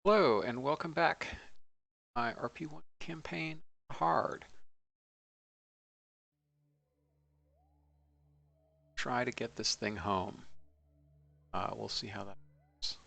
Hello and welcome back. My RP-1 campaign hard. Try to get this thing home. We'll see how that goes.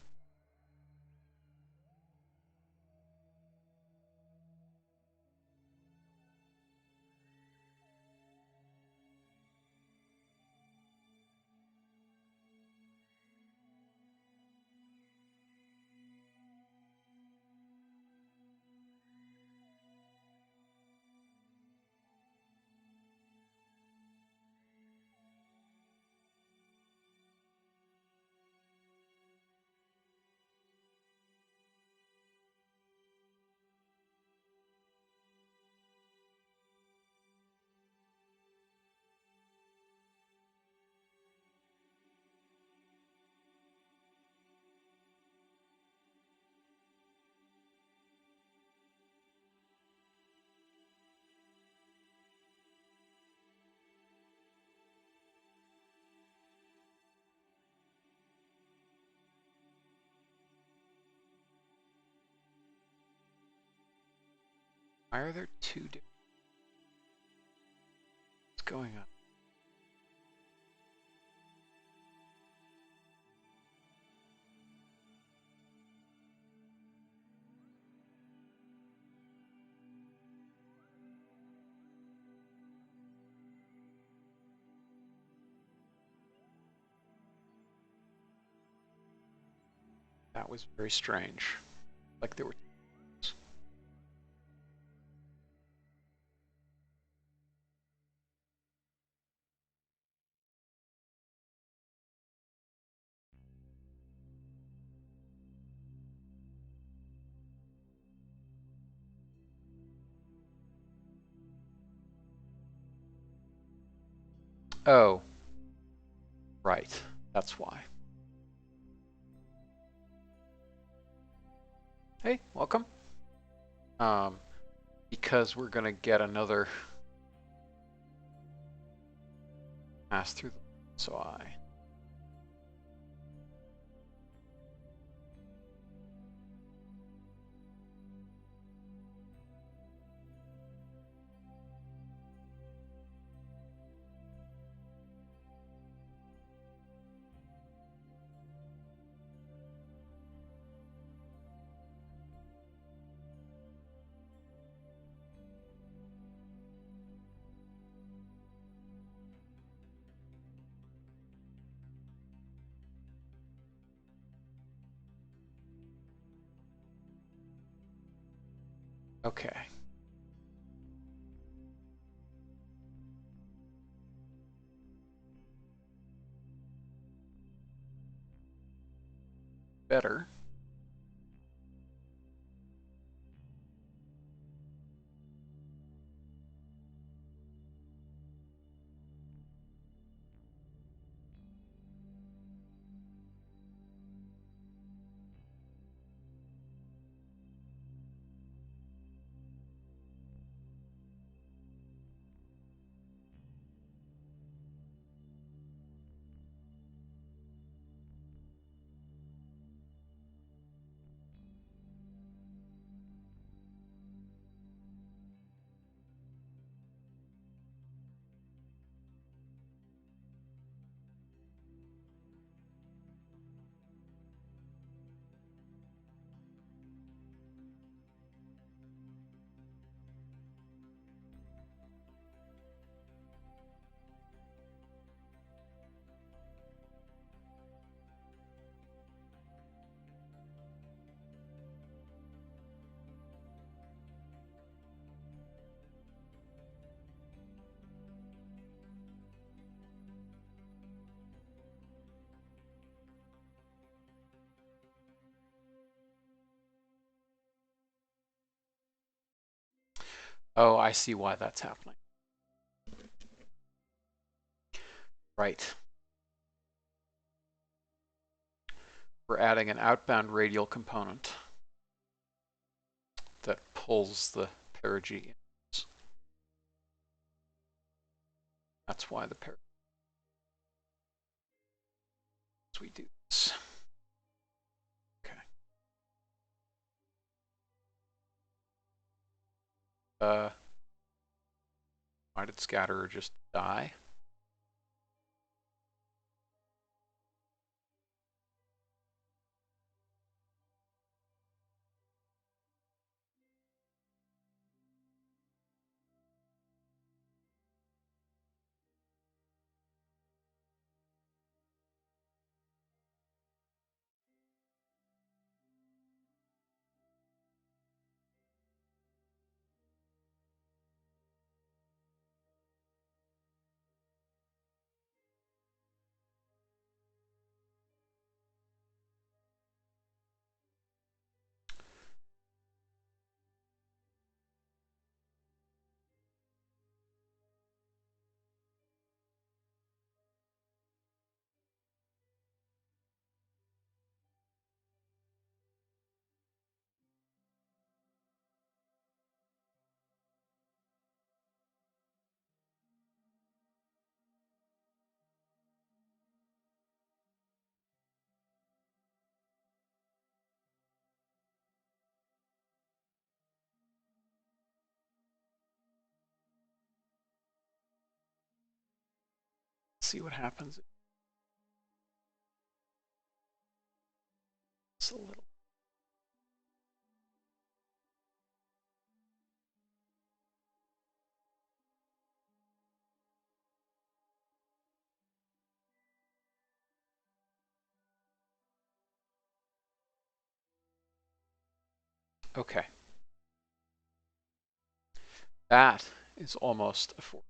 Why are there two different? What's going on? That was very strange. Like there were. Oh, right. That's why. Hey, welcome. Because we're gonna get another pass through the SOI. Okay. Better. Oh, I see why that's happening. Right. We're adding an outbound radial component that pulls the perigee. That's why the perigee. We do this. Okay. why did Scatterer just die? See what happens. It's a little. Okay. That is almost a 4.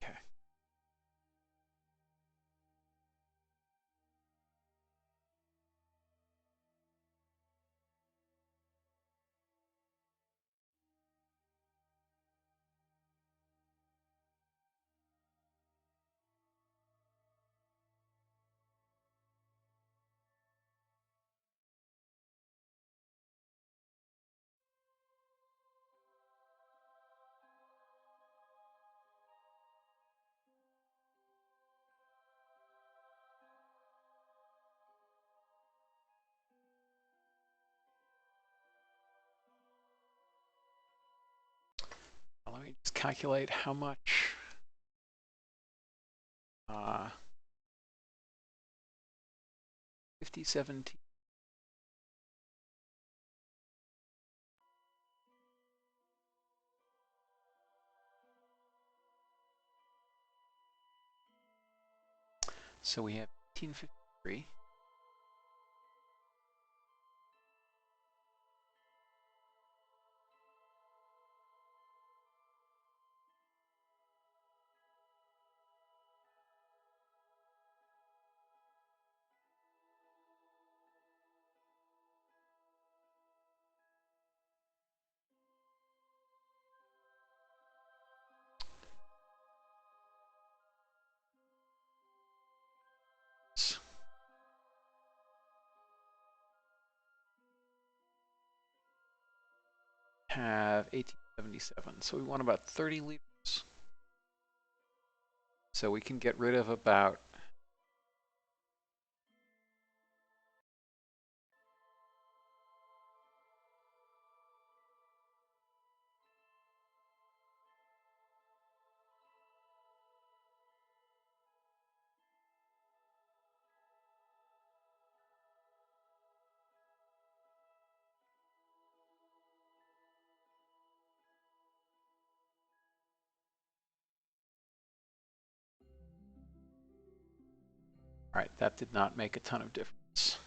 Okay. Let me just calculate how much. 57. So we have 1853. Have 1877. So we want about 30 liters. So we can get rid of about All right, that did not make a ton of difference.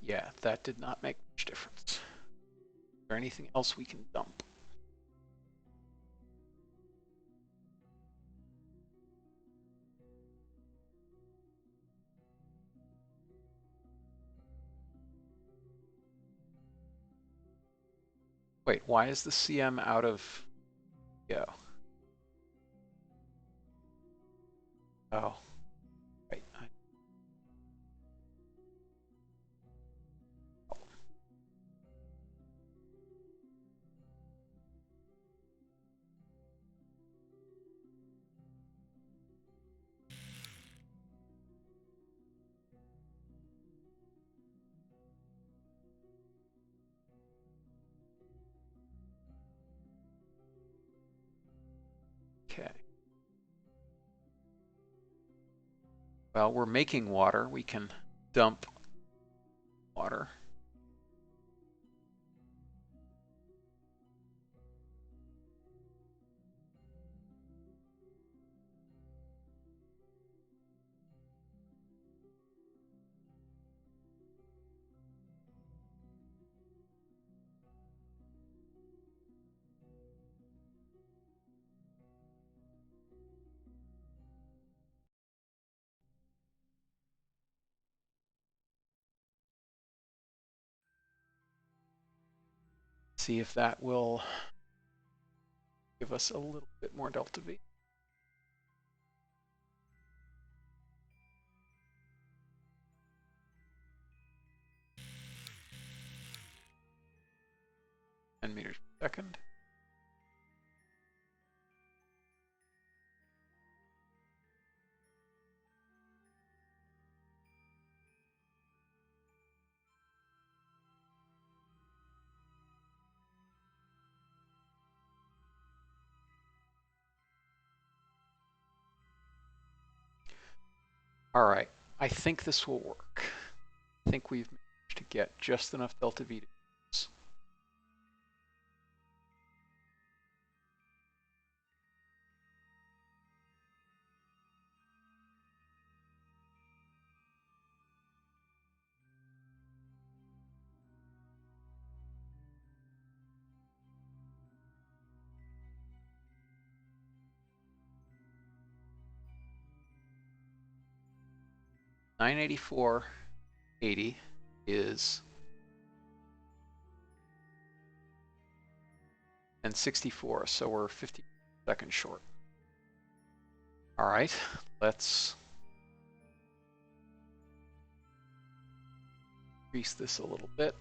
Yeah, that did not make much difference. Is there anything else we can dump? Wait, why is the CM out of go? Oh, right. Okay. Well, we're making water. We can dump water. See if that will give us a little bit more delta V. And meters per second. All right, I think this will work. I think we've managed to get just enough delta V to use. $984.80 is and 64, so we're 50 seconds short. All right, let's increase this a little bit.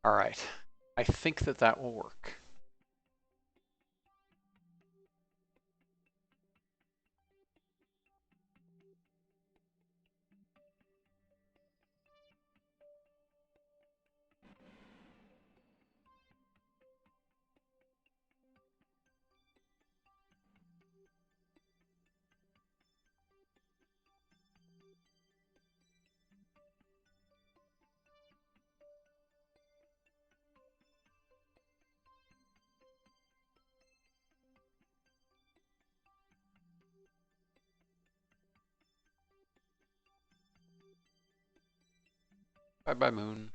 All right, I think that that will work. Bye-bye, moon.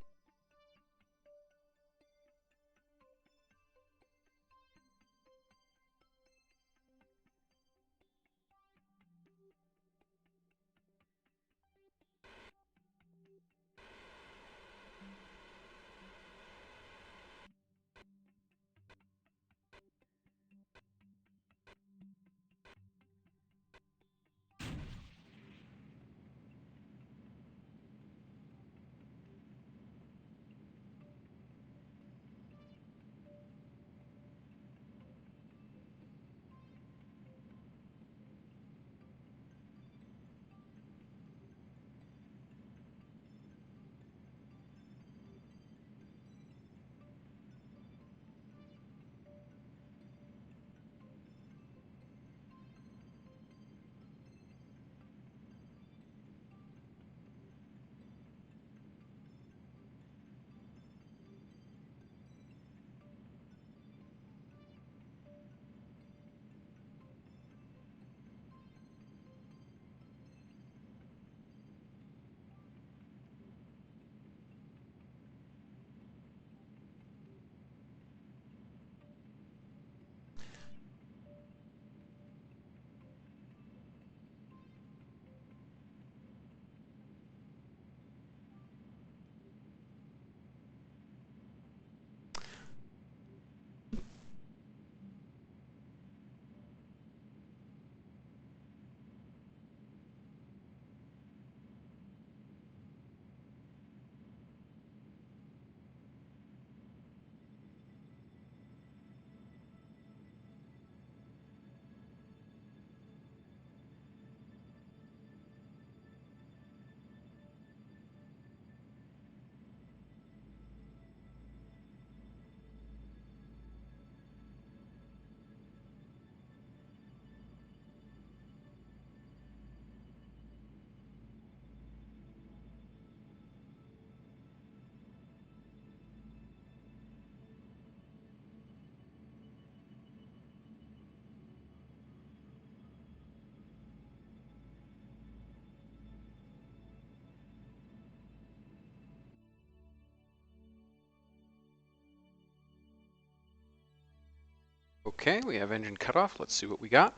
Okay, we have engine cutoff. Let's see what we got.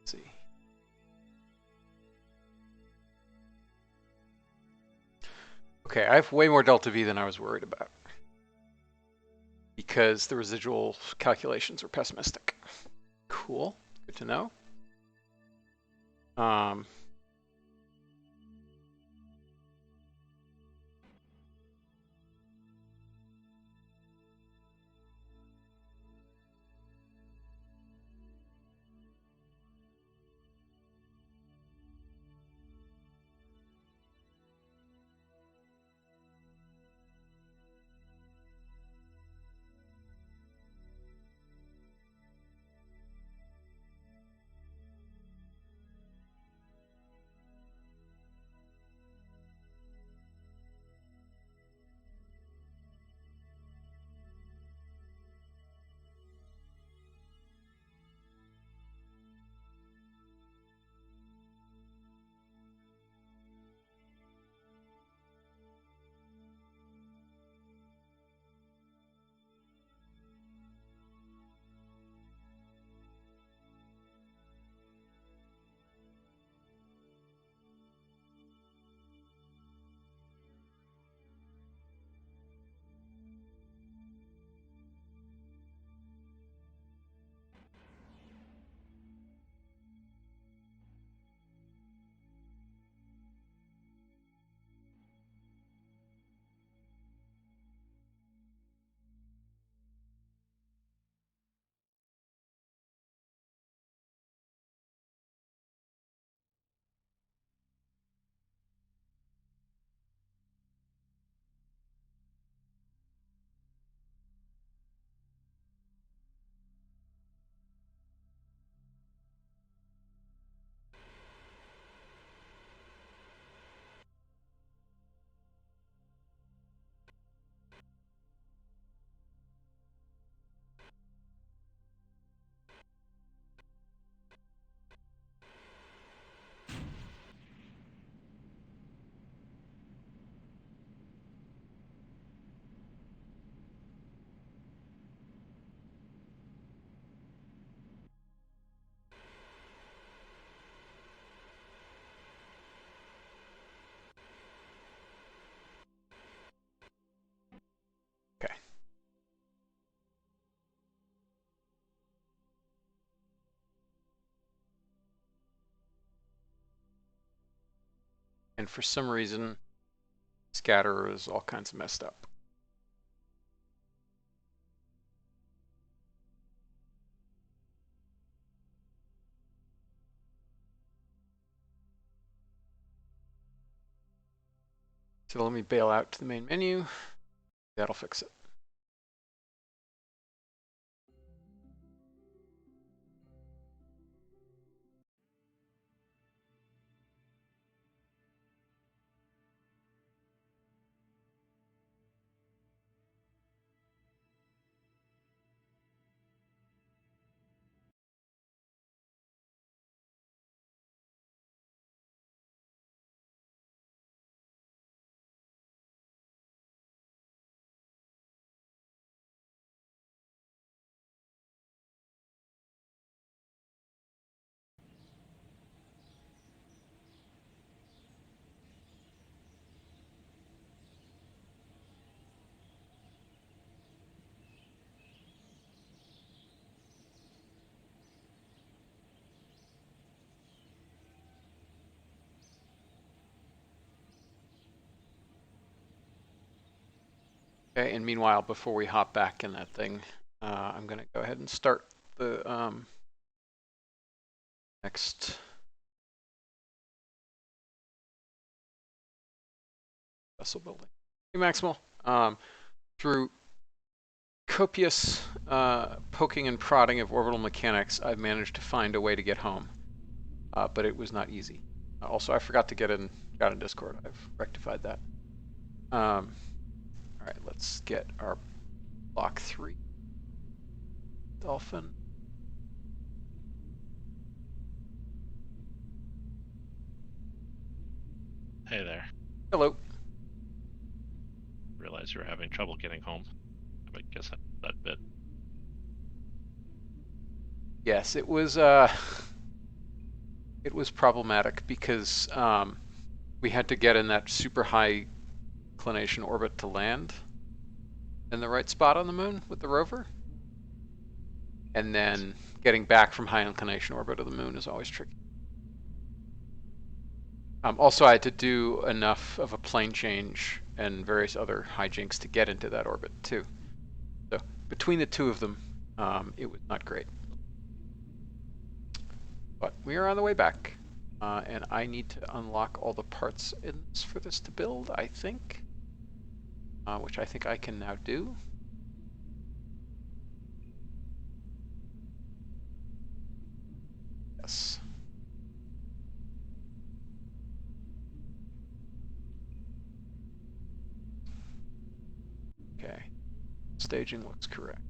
Let's see. Okay, I have way more delta V than I was worried about because the residual calculations are pessimistic. Cool, good to know. and for some reason, scatter is all kinds of messed up. So let me bail out to the main menu. That'll fix it. Okay, and meanwhile, before we hop back in that thing, I'm going to go ahead and start the next vessel building. Hey, Maximal, through copious poking and prodding of orbital mechanics, I've managed to find a way to get home, but it was not easy. Also, I forgot to get in Discord. I've rectified that. All right, let's get our block 3 dolphin. Hey there. Hello. Realize you were having trouble getting home. I guess that bit. Yes, it was problematic because we had to get in that super high inclination orbit to land in the right spot on the moon with the rover. And then getting back from high inclination orbit of the moon is always tricky. Also, I had to do enough of a plane change and various other hijinks to get into that orbit too. So between the two of them, it was not great. But we are on the way back. And I need to unlock all the parts in this for this to build, I think. Which I think I can now do. Yes. Okay. Staging looks correct.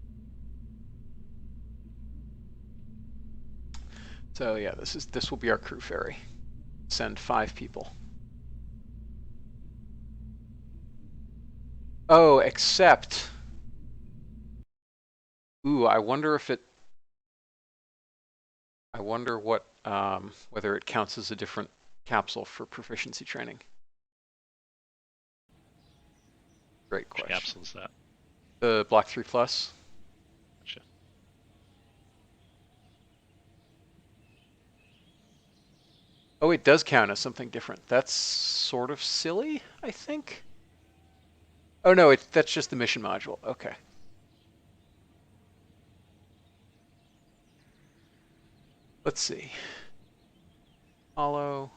So yeah, this will be our crew ferry. Send 5 people. Oh, except, ooh, I wonder what whether it counts as a different capsule for proficiency training. Great question. Which capsule is that? The Block 3 Plus. Gotcha. Oh, it does count as something different. That's sort of silly, I think. Oh no, that's just the mission module. Okay. Let's see. Follow.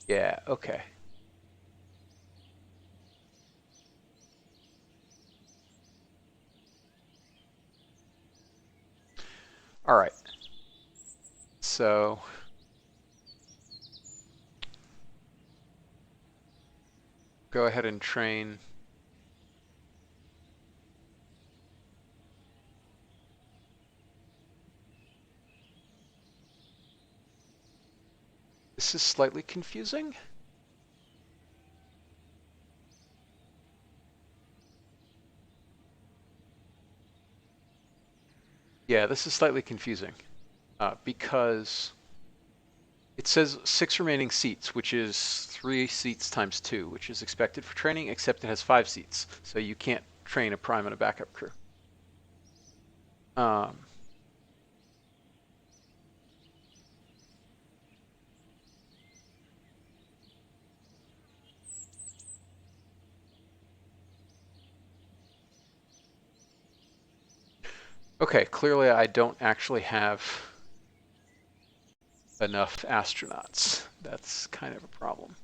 Yeah, okay. All right. So go ahead and train. This is slightly confusing. Yeah, this is slightly confusing because It says 6 remaining seats, which is 3 seats times 2, which is expected for training, except it has 5 seats, so you can't train a prime and a backup crew. Okay, clearly I don't actually have enough astronauts. That's kind of a problem.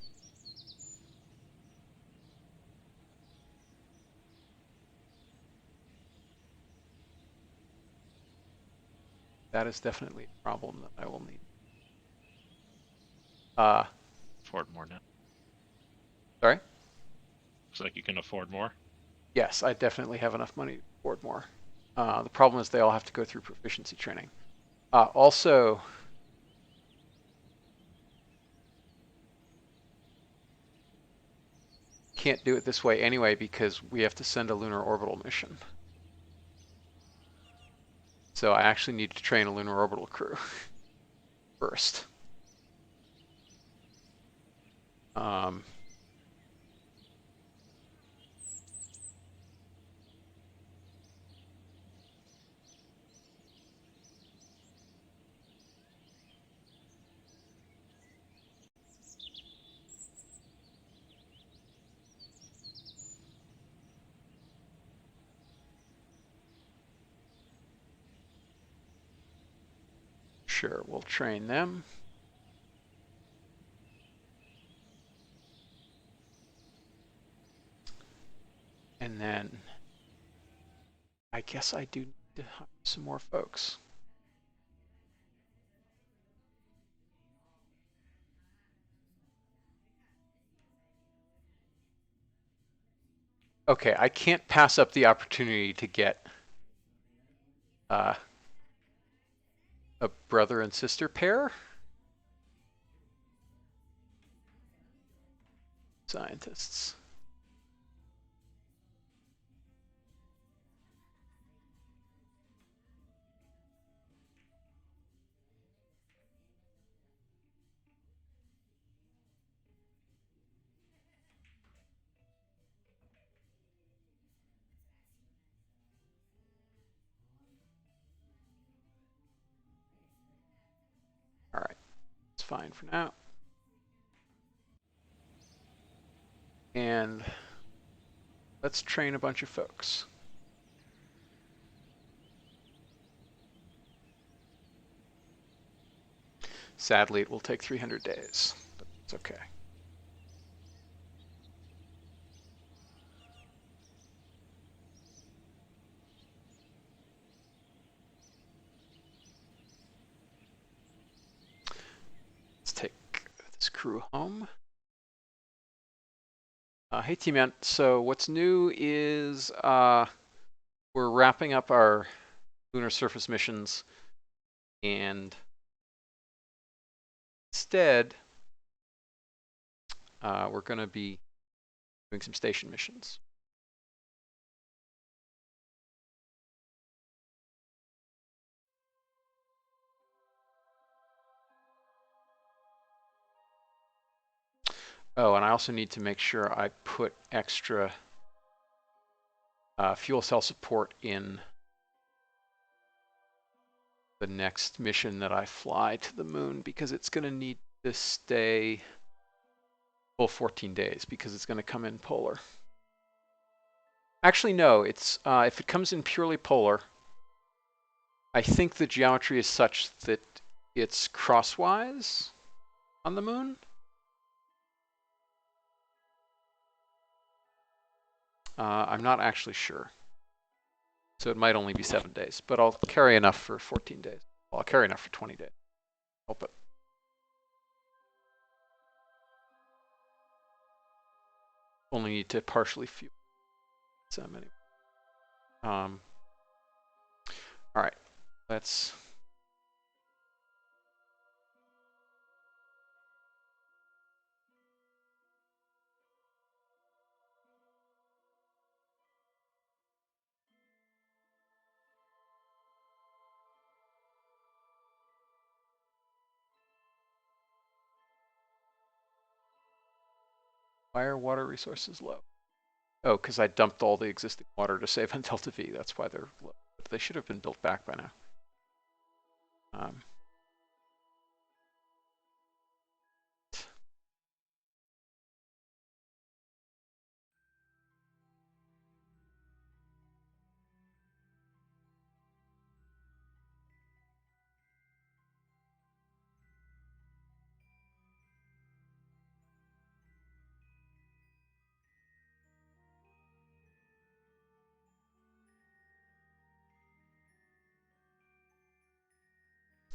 That is definitely a problem that I will need. Afford more now. Sorry? Looks like you can afford more. Yes, I definitely have enough money to afford more. The problem is they all have to go through proficiency training. Also, can't do it this way anyway because we have to send a lunar orbital mission. So I actually need to train a lunar orbital crew first. Sure, we'll train them. And then I guess I do need to hire some more folks. Okay, I can't pass up the opportunity to get a brother and sister pair. Scientists. All right, it's fine for now. And let's train a bunch of folks. Sadly, it will take 300 days, but it's okay. Let's take this crew home. Hey, T-Man. So what's new is we're wrapping up our lunar surface missions, and instead, we're going to be doing some station missions. Oh, and I also need to make sure I put extra fuel cell support in the next mission that I fly to the moon, because it's going to need to stay full 14 days because it's going to come in polar. Actually, no, it's if it comes in purely polar, I think the geometry is such that it's crosswise on the moon. I'm not actually sure. So it might only be 7 days, but I'll carry enough for 14 days. Well, I'll carry enough for 20 days. Hope it. Only need to partially fuel some anyway. All right, let's. Why are water resources low? Oh, because I dumped all the existing water to save on delta V. That's why they're low. But they should have been built back by now.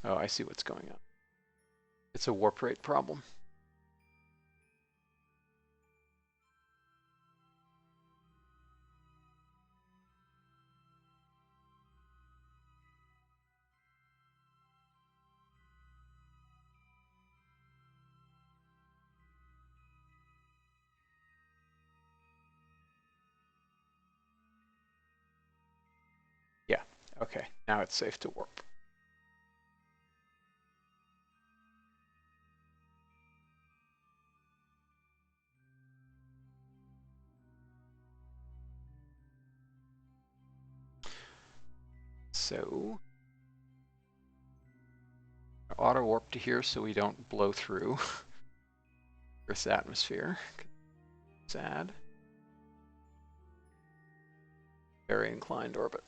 Oh, I see what's going on. It's a warp rate problem. Yeah, okay, now it's safe to warp. So, auto warp to here so we don't blow through Earth's atmosphere. Sad. Very inclined orbit.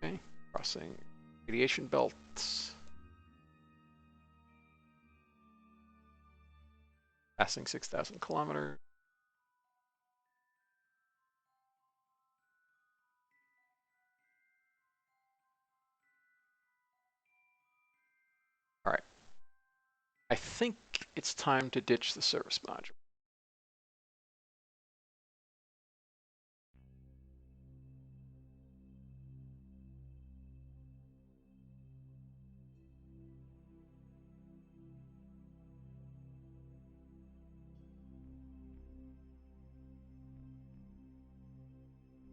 Okay, crossing radiation belts. Passing 6,000 kilometers. All right. I think it's time to ditch the service module.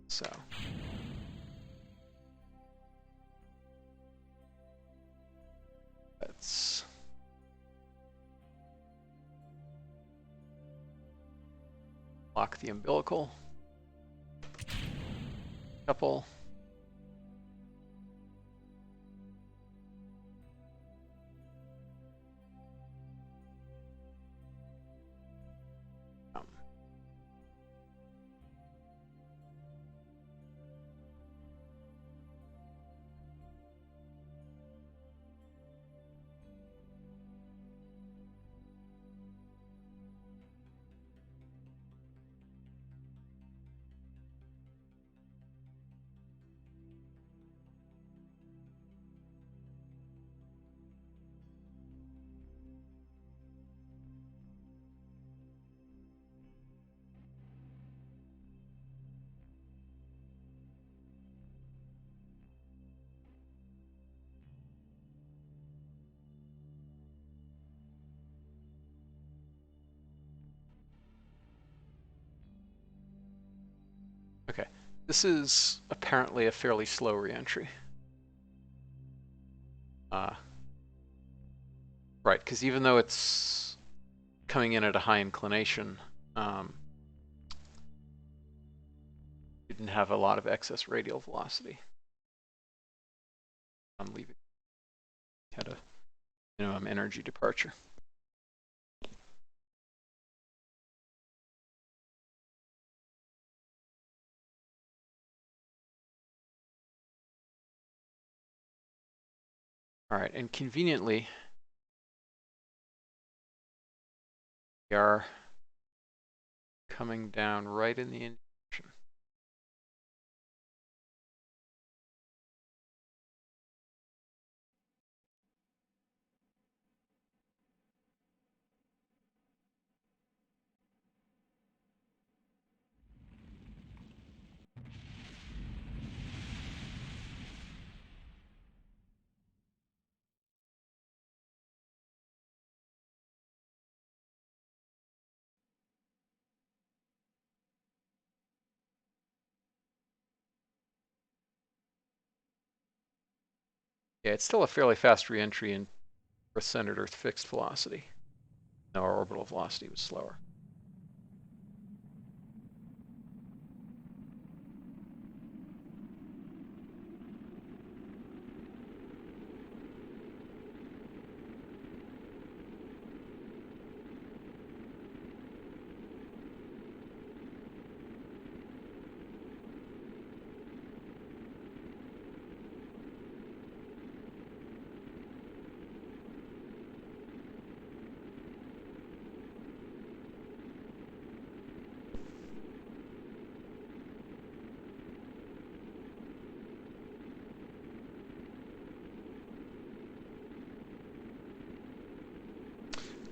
So, let's lock the umbilical. Couple. Okay, this is apparently a fairly slow reentry. Right, because even though it's coming in at a high inclination, didn't have a lot of excess radial velocity. I'm leaving. Had a minimum energy departure. All right, and conveniently, we are coming down right in the injection. Yeah, it's still a fairly fast re-entry in Earth-centered Earth fixed velocity. No, our orbital velocity was slower.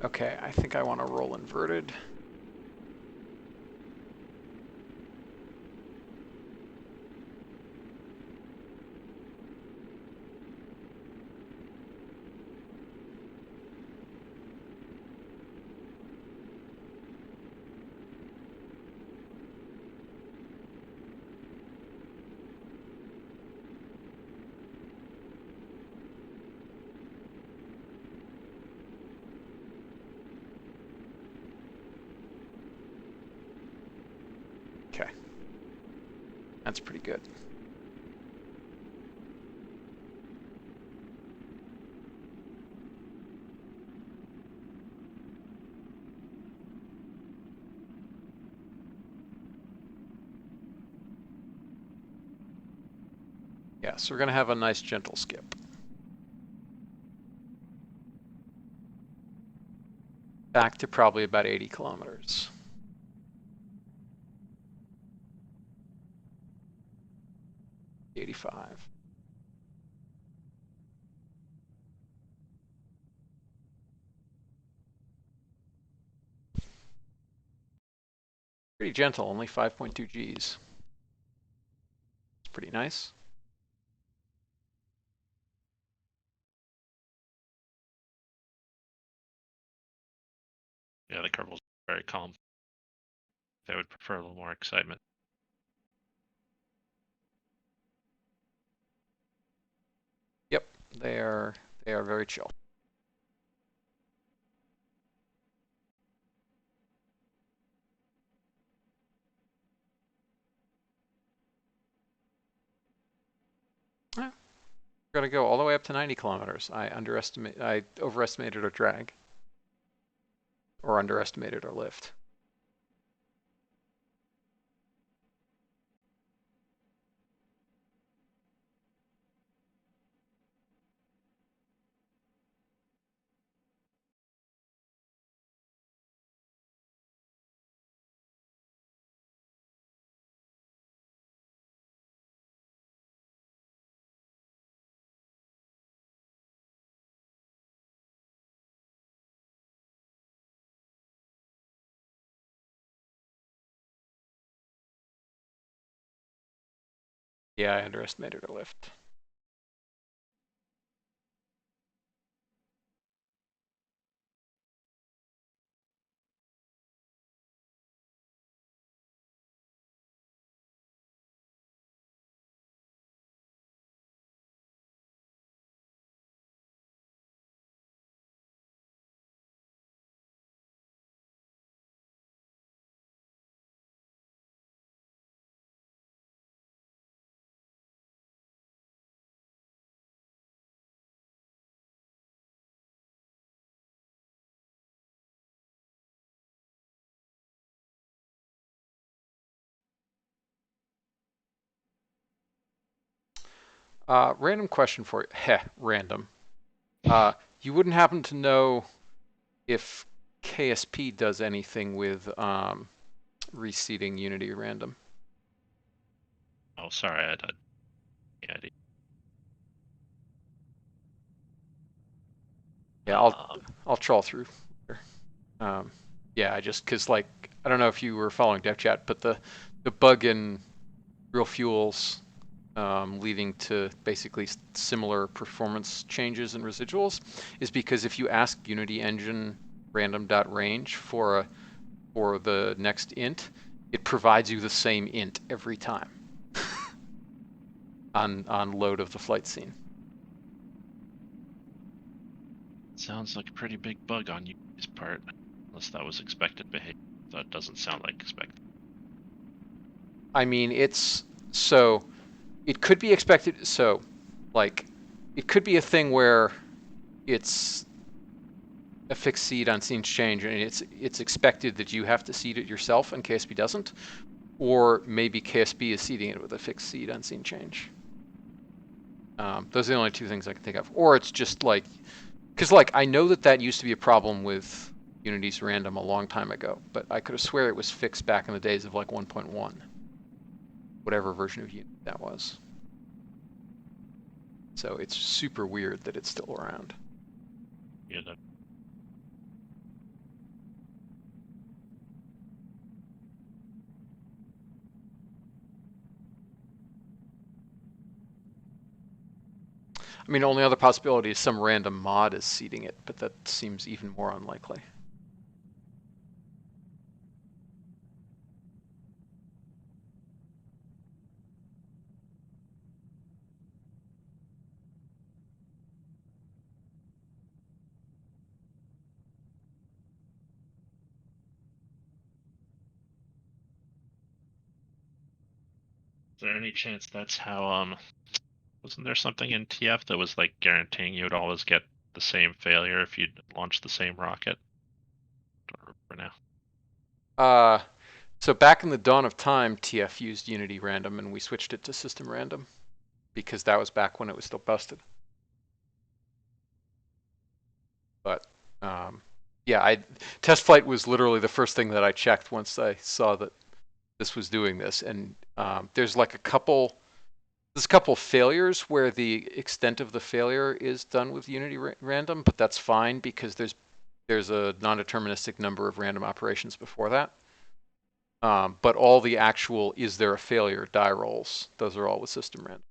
Okay, I think I want to roll inverted. Okay, that's pretty good. Yeah, so we're going to have a nice gentle skip. Back to probably about 80 kilometers. $85. Pretty gentle, only 5.2 Gs. It's pretty nice. Yeah, the Kerbals are very calm. They would prefer a little more excitement. Yep, they are very chill. Yeah, we're going to go all the way up to 90 kilometers. I overestimated our drag. Or underestimated our lift. Yeah, I underestimated our lift. Random question for you. Heh, random. You wouldn't happen to know if KSP does anything with reseeding Unity random? Oh, sorry, I had any idea. Yeah, I'll trawl through. Yeah, because like I don't know if you were following Dev Chat, but the bug in Real Fuels leading to basically similar performance changes in residuals is because if you ask Unity Engine random.range for the next int, it provides you the same int every time on load of the flight scene. Sounds like a pretty big bug on Unity's part. Unless that was expected behavior. That doesn't sound like expected. I mean, it could be expected. So, like, it could be a thing where it's a fixed seed on scenes change, and it's expected that you have to seed it yourself, and KSP doesn't, or maybe KSP is seeding it with a fixed seed on scene change. Those are the only two things I can think of. Or it's just like, because like I know that used to be a problem with Unity's random a long time ago, but I could have swear it was fixed back in the days of like 1.1, whatever version of Unity that was. So it's super weird that it's still around. Yeah, I mean, only other possibility is some random mod is seeding it, but that seems even more unlikely. Is there any chance that's how wasn't there something in TF that was like guaranteeing you would always get the same failure if you launched the same rocket? Don't remember now. So back in the dawn of time, TF used Unity random, and we switched it to system random because that was back when it was still busted. But yeah, test flight was literally the first thing that I checked once I saw that this was doing this, and there's a couple failures where the extent of the failure is done with Unity random, but that's fine because there's a non-deterministic number of random operations before that. But all the actual is there a failure die rolls, those are all with system random.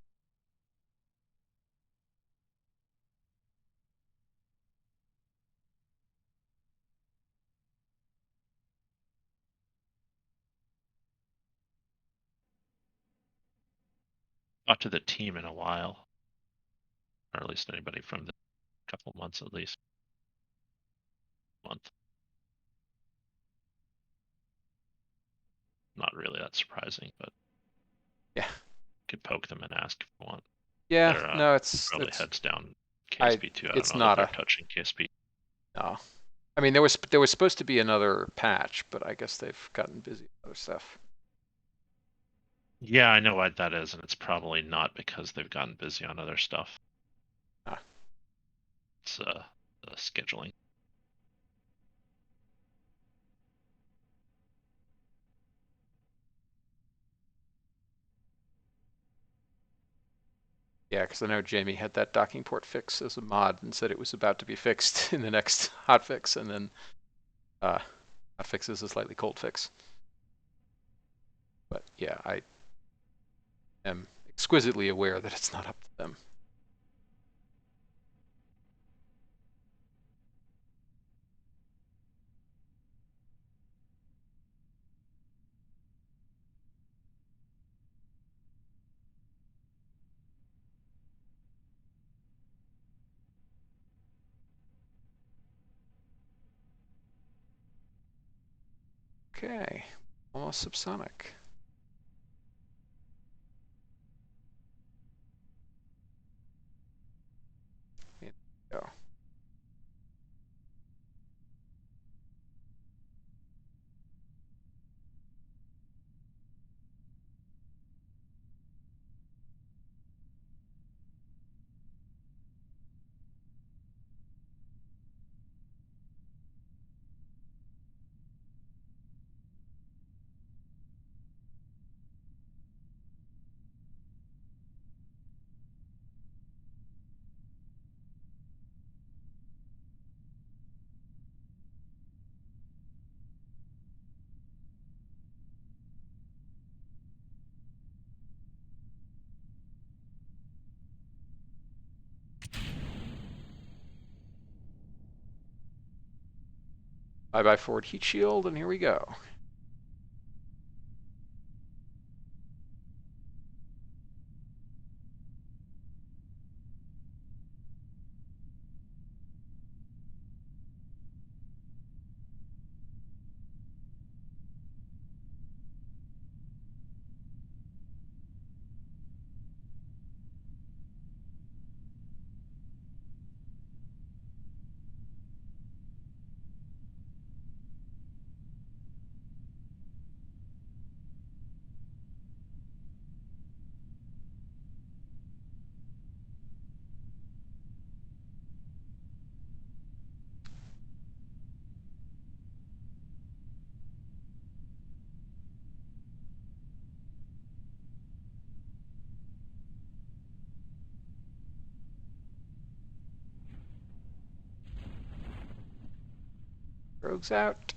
Talked to the team in a while, or at least anybody from the couple months at least. Month. Not really that surprising, but yeah, could poke them and ask if you want. yeah, They're no, probably heads down I KSP too. I don't it's know that not they're a touching KSP. no. I mean, there was supposed to be another patch, but I guess they've gotten busy with other stuff. Yeah, I know what that is, and it's probably not because they've gotten busy on other stuff. Ah. It's scheduling. Yeah, because I know Jamie had that docking port fix as a mod and said it was about to be fixed in the next hotfix, and then hotfix is a slightly cold fix. But yeah, I am exquisitely aware that it's not up to them. Okay, almost subsonic. There we go. Bye-bye forward heat shield, and here we go. Rogues out.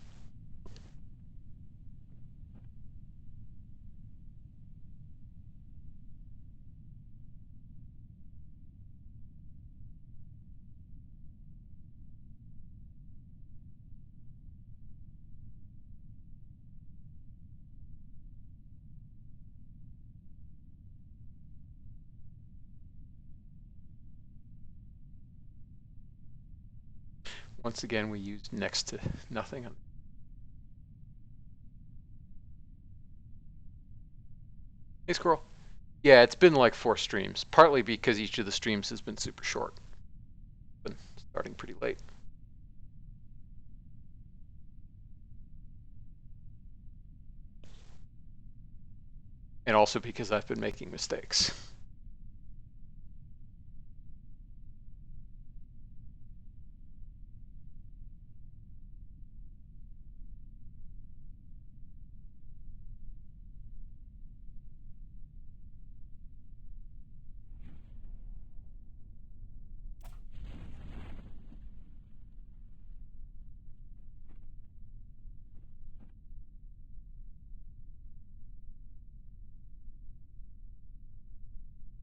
Once again, we used next to nothing. Hey, Squirrel. Yeah, it's been like 4 streams, partly because each of the streams has been super short. Been starting pretty late. And also because I've been making mistakes.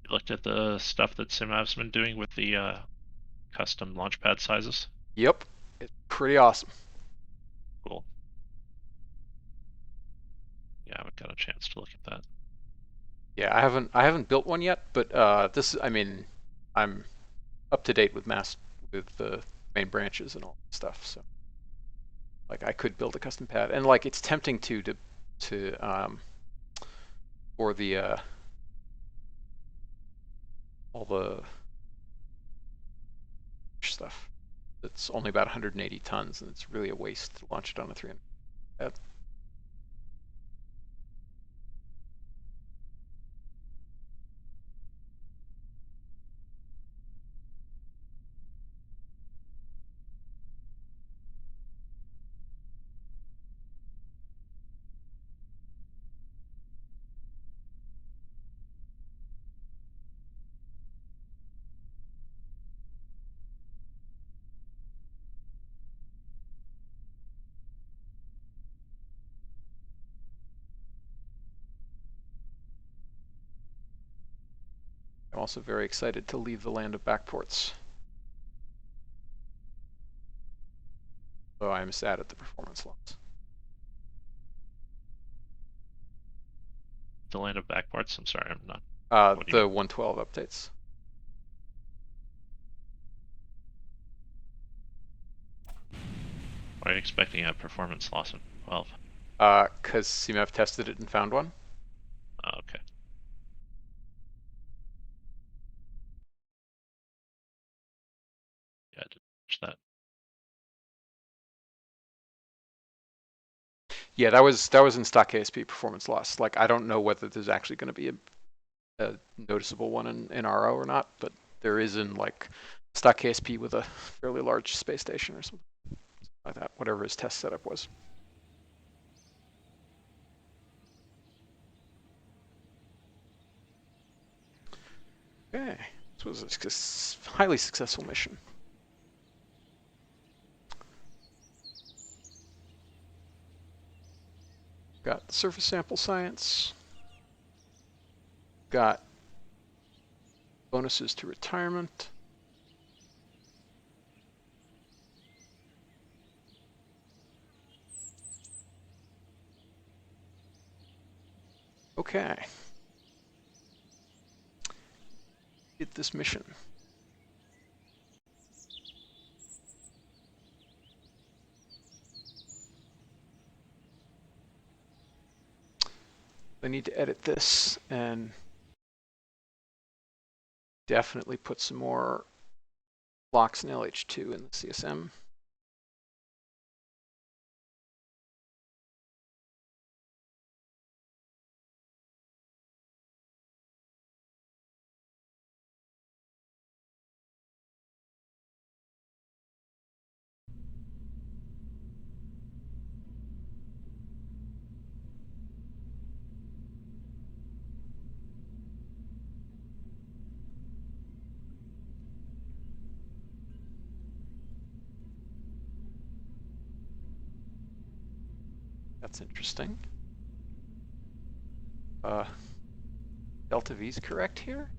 You looked at the stuff that Simav's been doing with the custom launchpad sizes? Yep, it's pretty awesome. Cool. Yeah, I haven't got a chance to look at that. Yeah, I haven't built one yet, but I mean, I'm up to date with the main branches and all that stuff. So, like, I could build a custom pad, and like, it's tempting to for the all the stuff. It's only about 180 tons, and it's really a waste to launch it on a 300 pad. I'm also very excited to leave the land of backports. Though I am sad at the performance loss. The land of backports? I'm sorry, I'm not. The 112 updates. Why are you expecting a performance loss in 12? Because CMF tested it and found one. Oh, okay. Yeah, I didn't watch that. Yeah, that was in stock ASP performance loss. Like, I don't know whether there's actually going to be a noticeable one in RO or not, but there is in like stock KSP with a fairly large space station or something like that, whatever his test setup was. Okay, this was a highly successful mission. Got surface sample science. Got bonuses to retirement. Okay. Did this mission. I need to edit this and definitely put some more blocks in LH2 in the CSM. That's interesting. Delta V is correct here?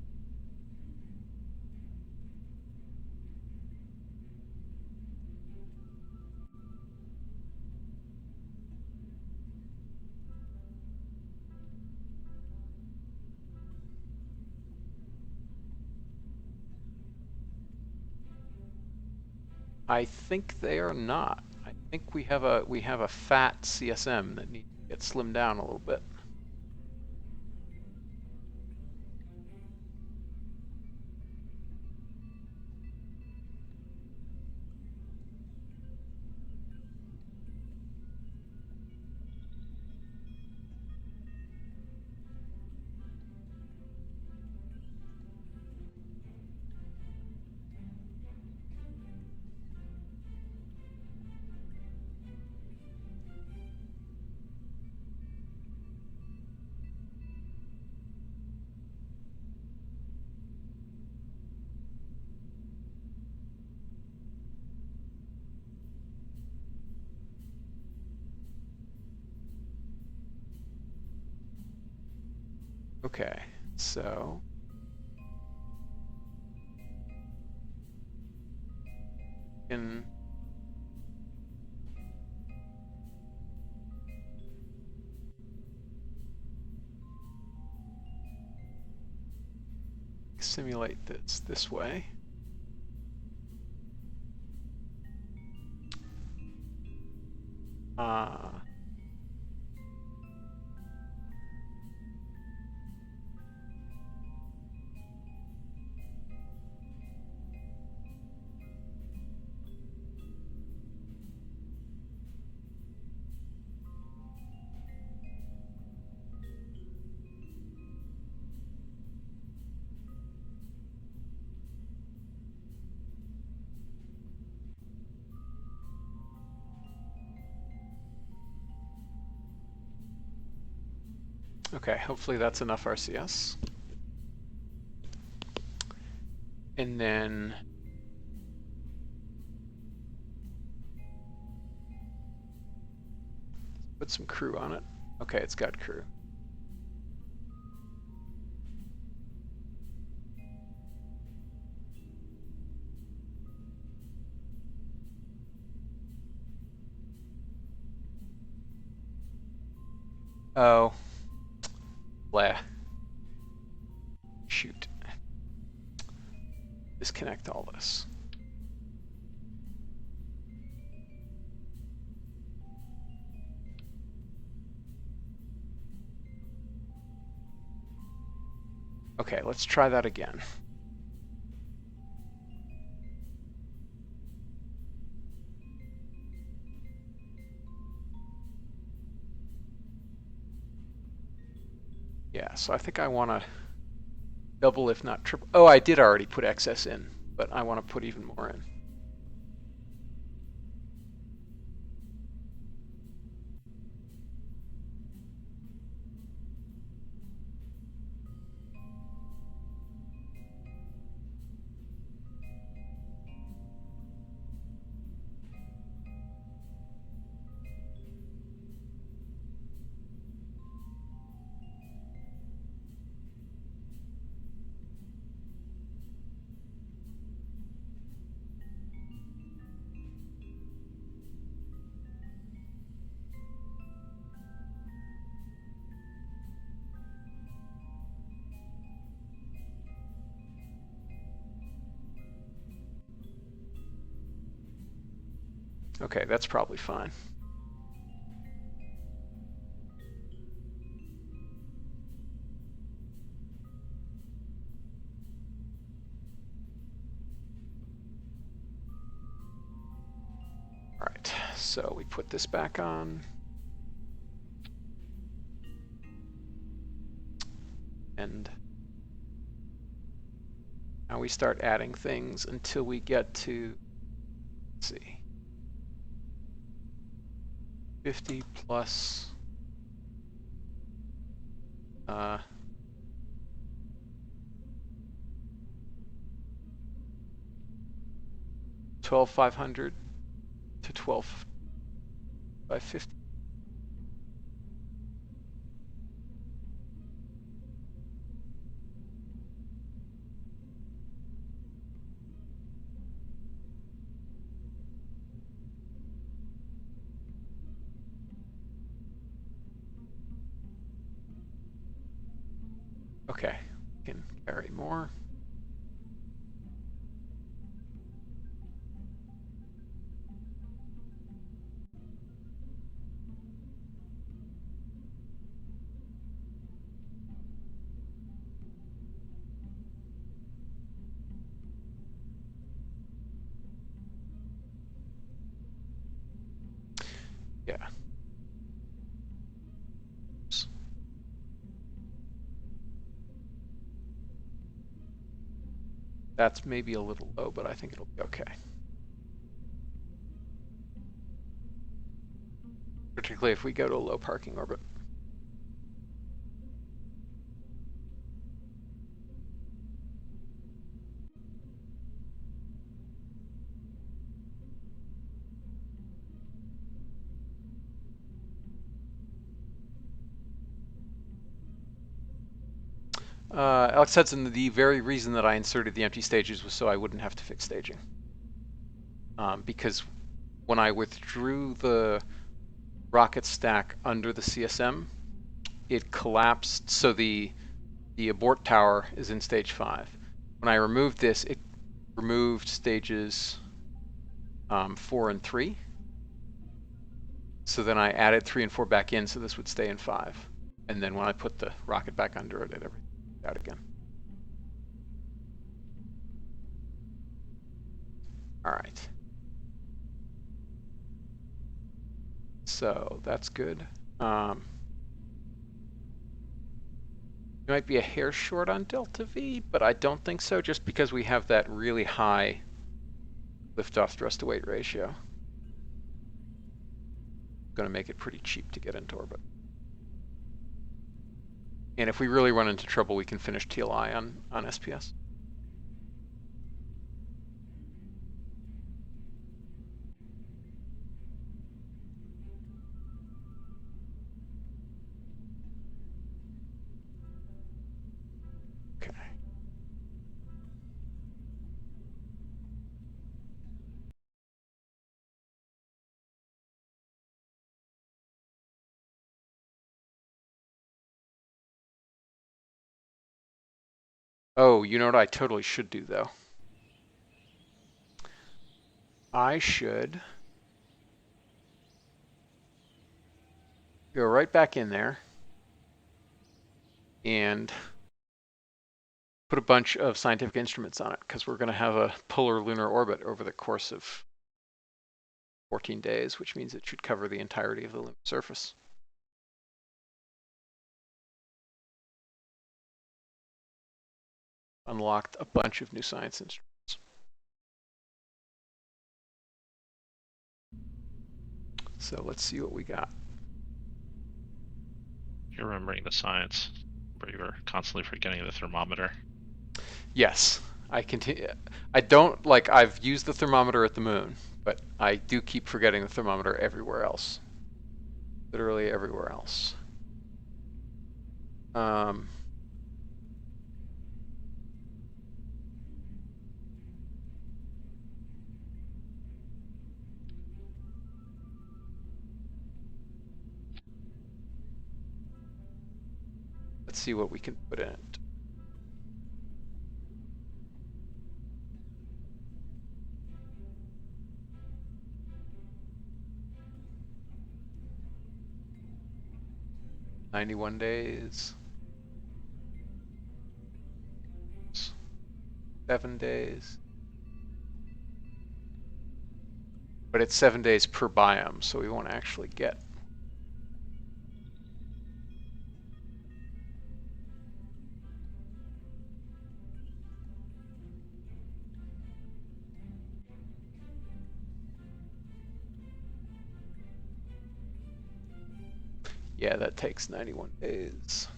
I think they are not. I think we have a fat CSM that needs to get slimmed down a little bit. Okay, so in simulate this way. Okay, hopefully that's enough RCS. And then put some crew on it. Okay, it's got crew. Oh. Blah. Shoot. Disconnect all this. Okay, let's try that again. Yeah, so I think I want to double, if not triple. Oh, I did already put excess in, but I want to put even more in. Okay, that's probably fine. All right, so we put this back on. And now we start adding things until we get to, let's see, 50 plus 12,500 to 12,550. Okay, can carry more. Yeah. Oops. That's maybe a little low, but I think it'll be okay. Particularly if we go to a low parking orbit. Alex Hudson, the very reason that I inserted the empty stages was so I wouldn't have to fix staging. Because when I withdrew the rocket stack under the CSM, it collapsed. So the abort tower is in stage 5. When I removed this, it removed stages 4 and 3. So then I added 3 and 4 back in, so this would stay in 5. And then when I put the rocket back under it, everything out again. All right. So that's good. You might be a hair short on delta V, but I don't think so, just because we have that really high liftoff thrust to weight ratio. Going to make it pretty cheap to get into orbit. And if we really run into trouble, we can finish TLI on SPS. Okay. Oh, you know what I totally should do, though? I should go right back in there and put a bunch of scientific instruments on it, because we're going to have a polar lunar orbit over the course of 14 days, which means it should cover the entirety of the lunar surface. Unlocked a bunch of new science instruments. So let's see what we got. You're remembering the science, where you were constantly forgetting the thermometer. Yes, I continue. I don't like. I've used the thermometer at the moon, but I do keep forgetting the thermometer everywhere else. Literally everywhere else. Um, let's see what we can put in it. "91 days, 7 days." But it's 7 days per biome, so we won't actually get. Yeah, that takes 91 days.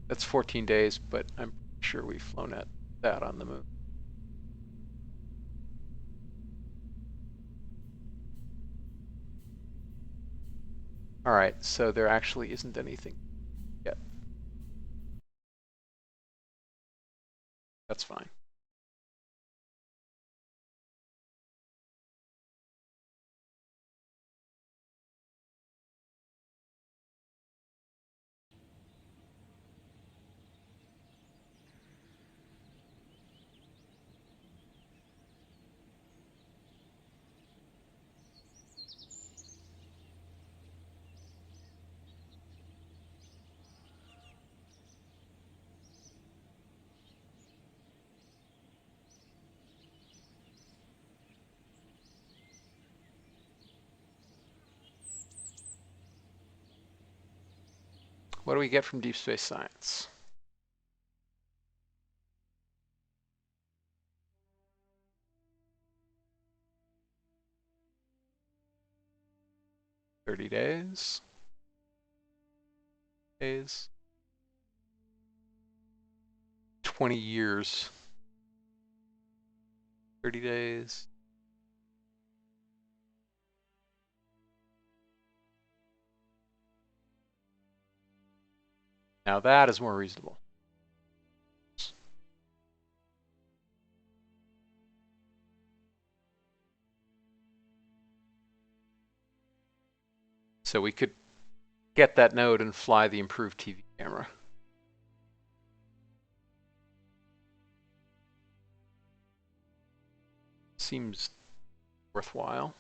That's 14 days, but I'm sure we've flown at that on the moon. All right, so there actually isn't anything yet. That's fine. what do we get from deep space science? $30 days, 20 years, 30 days. Now that is more reasonable. So we could get that node and fly the improved TV camera. Seems worthwhile.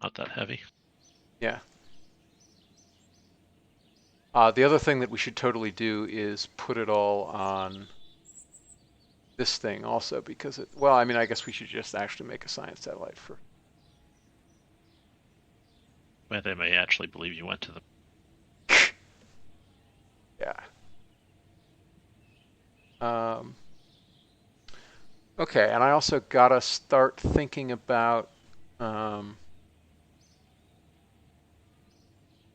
Not that heavy. Yeah. The other thing that we should totally do is put it all on this thing also, because it, well, I mean, I guess we should just actually make a science satellite for. Where they may actually believe you went to them. Yeah. Okay, and I also gotta start thinking about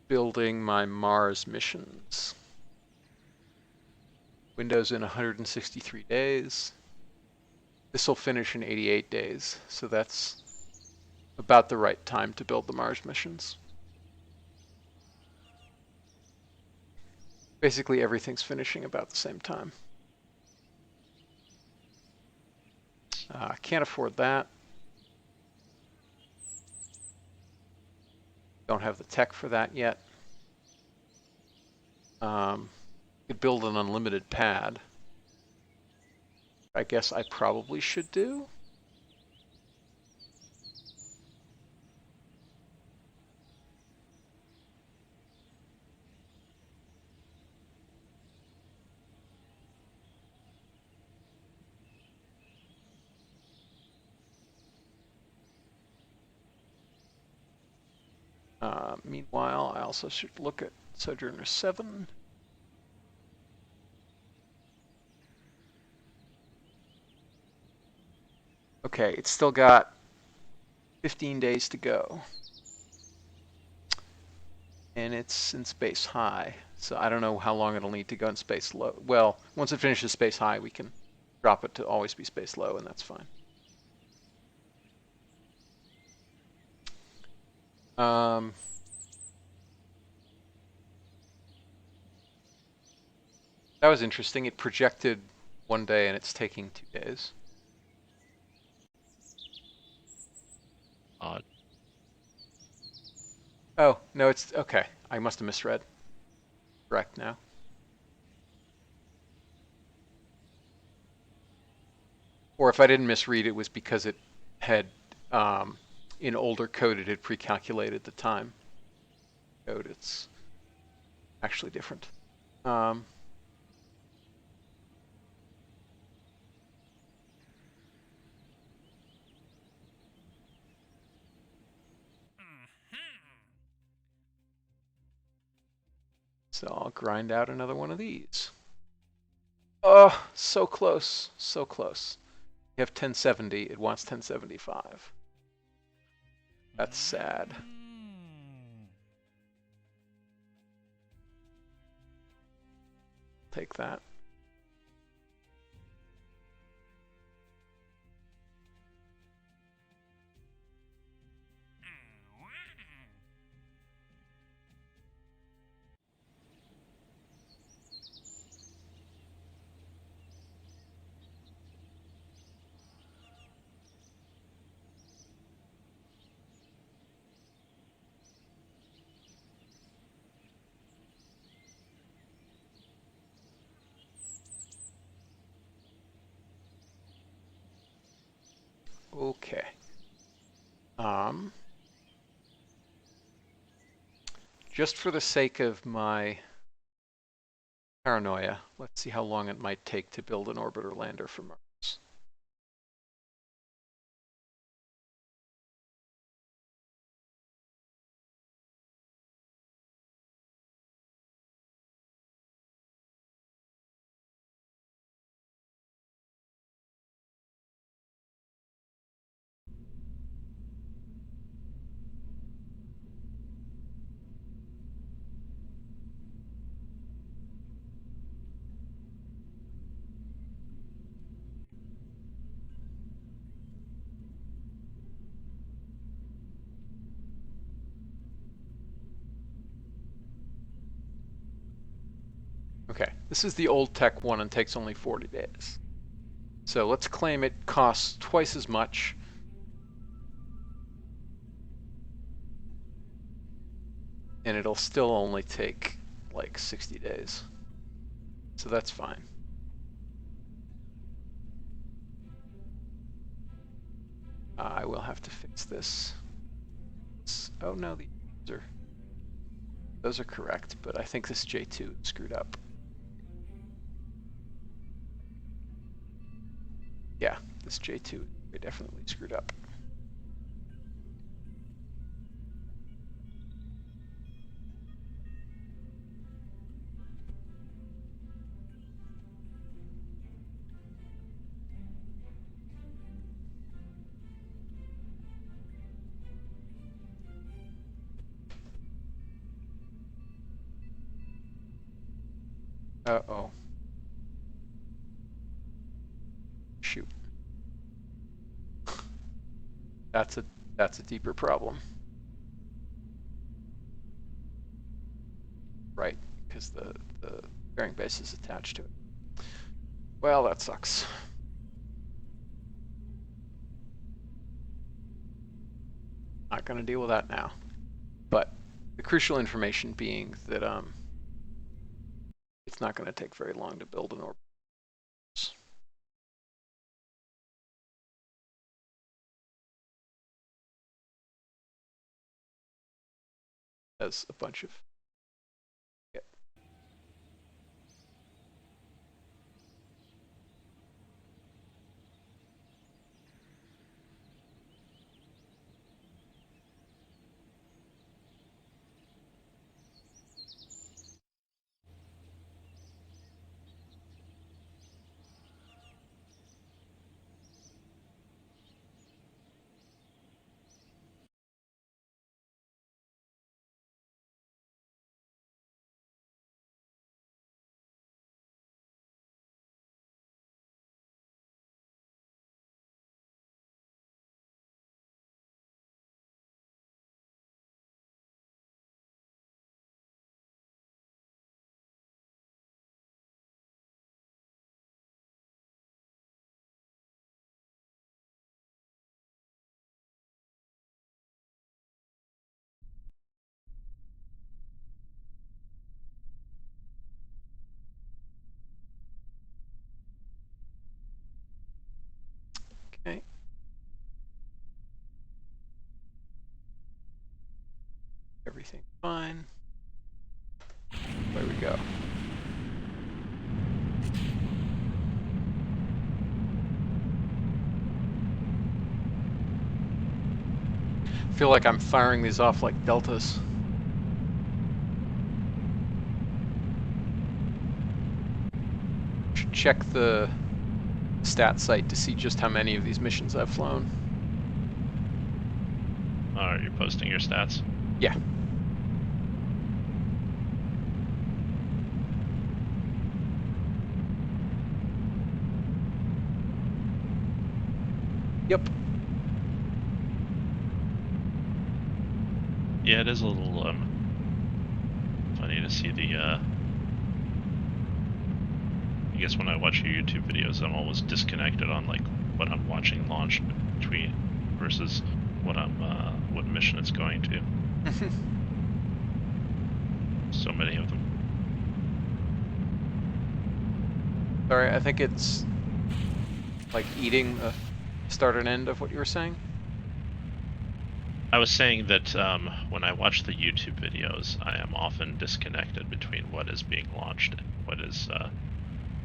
building my Mars missions. Windows in 163 days. This will finish in 88 days, so that's about the right time to build the Mars missions. Basically, everything's finishing about the same time. Can't afford that. Don't have the tech for that yet. Could build an unlimited pad. I guess I probably should do. Meanwhile, I also should look at Sojourner 7. Okay, it's still got 15 days to go. And it's in space high, so I don't know how long it'll need to go in space low. Well, once it finishes space high, we can drop it to always be space low, and that's fine. That was interesting. It projected one day, and it's taking 2 days. Odd. Oh, no, it's okay. I must have misread. Correct now. Or if I didn't misread, it was because it had, in older code, it had pre-calculated the time. Code, it's actually different. So I'll grind out another one of these. Oh, so close, so close. You have 1070, it wants 1075. That's sad. Take that. Okay. Just for the sake of my paranoia, let's see how long it might take to build an orbiter lander for Mars. Okay, this is the old tech one and takes only 40 days. So let's claim it costs twice as much. And it'll still only take like 60 days. So that's fine. I will have to fix this. Oh no, those are correct, but I think this J2 is screwed up. Yeah, this J2 is definitely screwed up. Uh-oh. Shoot. That's a deeper problem. Right, because the bearing base is attached to it. Well, that sucks. Not going to deal with that now. But the crucial information being that it's not going to take very long to build an orbital. As a bunch of okay. Everything fine. There we go. I feel like I'm firing these off like deltas. Should check the stat site to see just how many of these missions I've flown. Are you posting your stats? Yeah. Yep. Yeah, it is a little funny to see the I guess when I watch your YouTube videos, I'm always disconnected on like what I'm watching launch between versus what what mission it's going to. So many of them. Sorry, I think it's like eating the start and end of what you were saying. I was saying that when I watch the YouTube videos, I am often disconnected between what is being launched and what is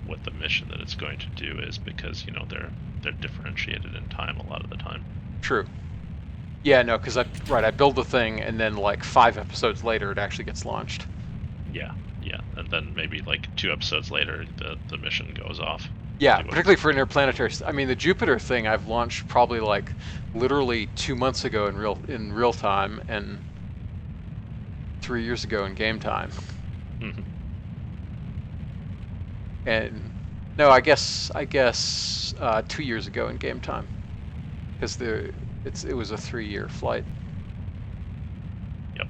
what the mission that it's going to do is, because you know they're differentiated in time a lot of the time. True. Yeah, no, because I build the thing and then like 5 episodes later it actually gets launched. Yeah, and then maybe like 2 episodes later the mission goes off. Yeah, particularly for interplanetary. I mean, the Jupiter thing I've launched probably like literally 2 months ago in real time and 3 years ago in game time. Mm-hmm. And no, I guess 2 years ago in game time, because it was a 3-year flight. Yep.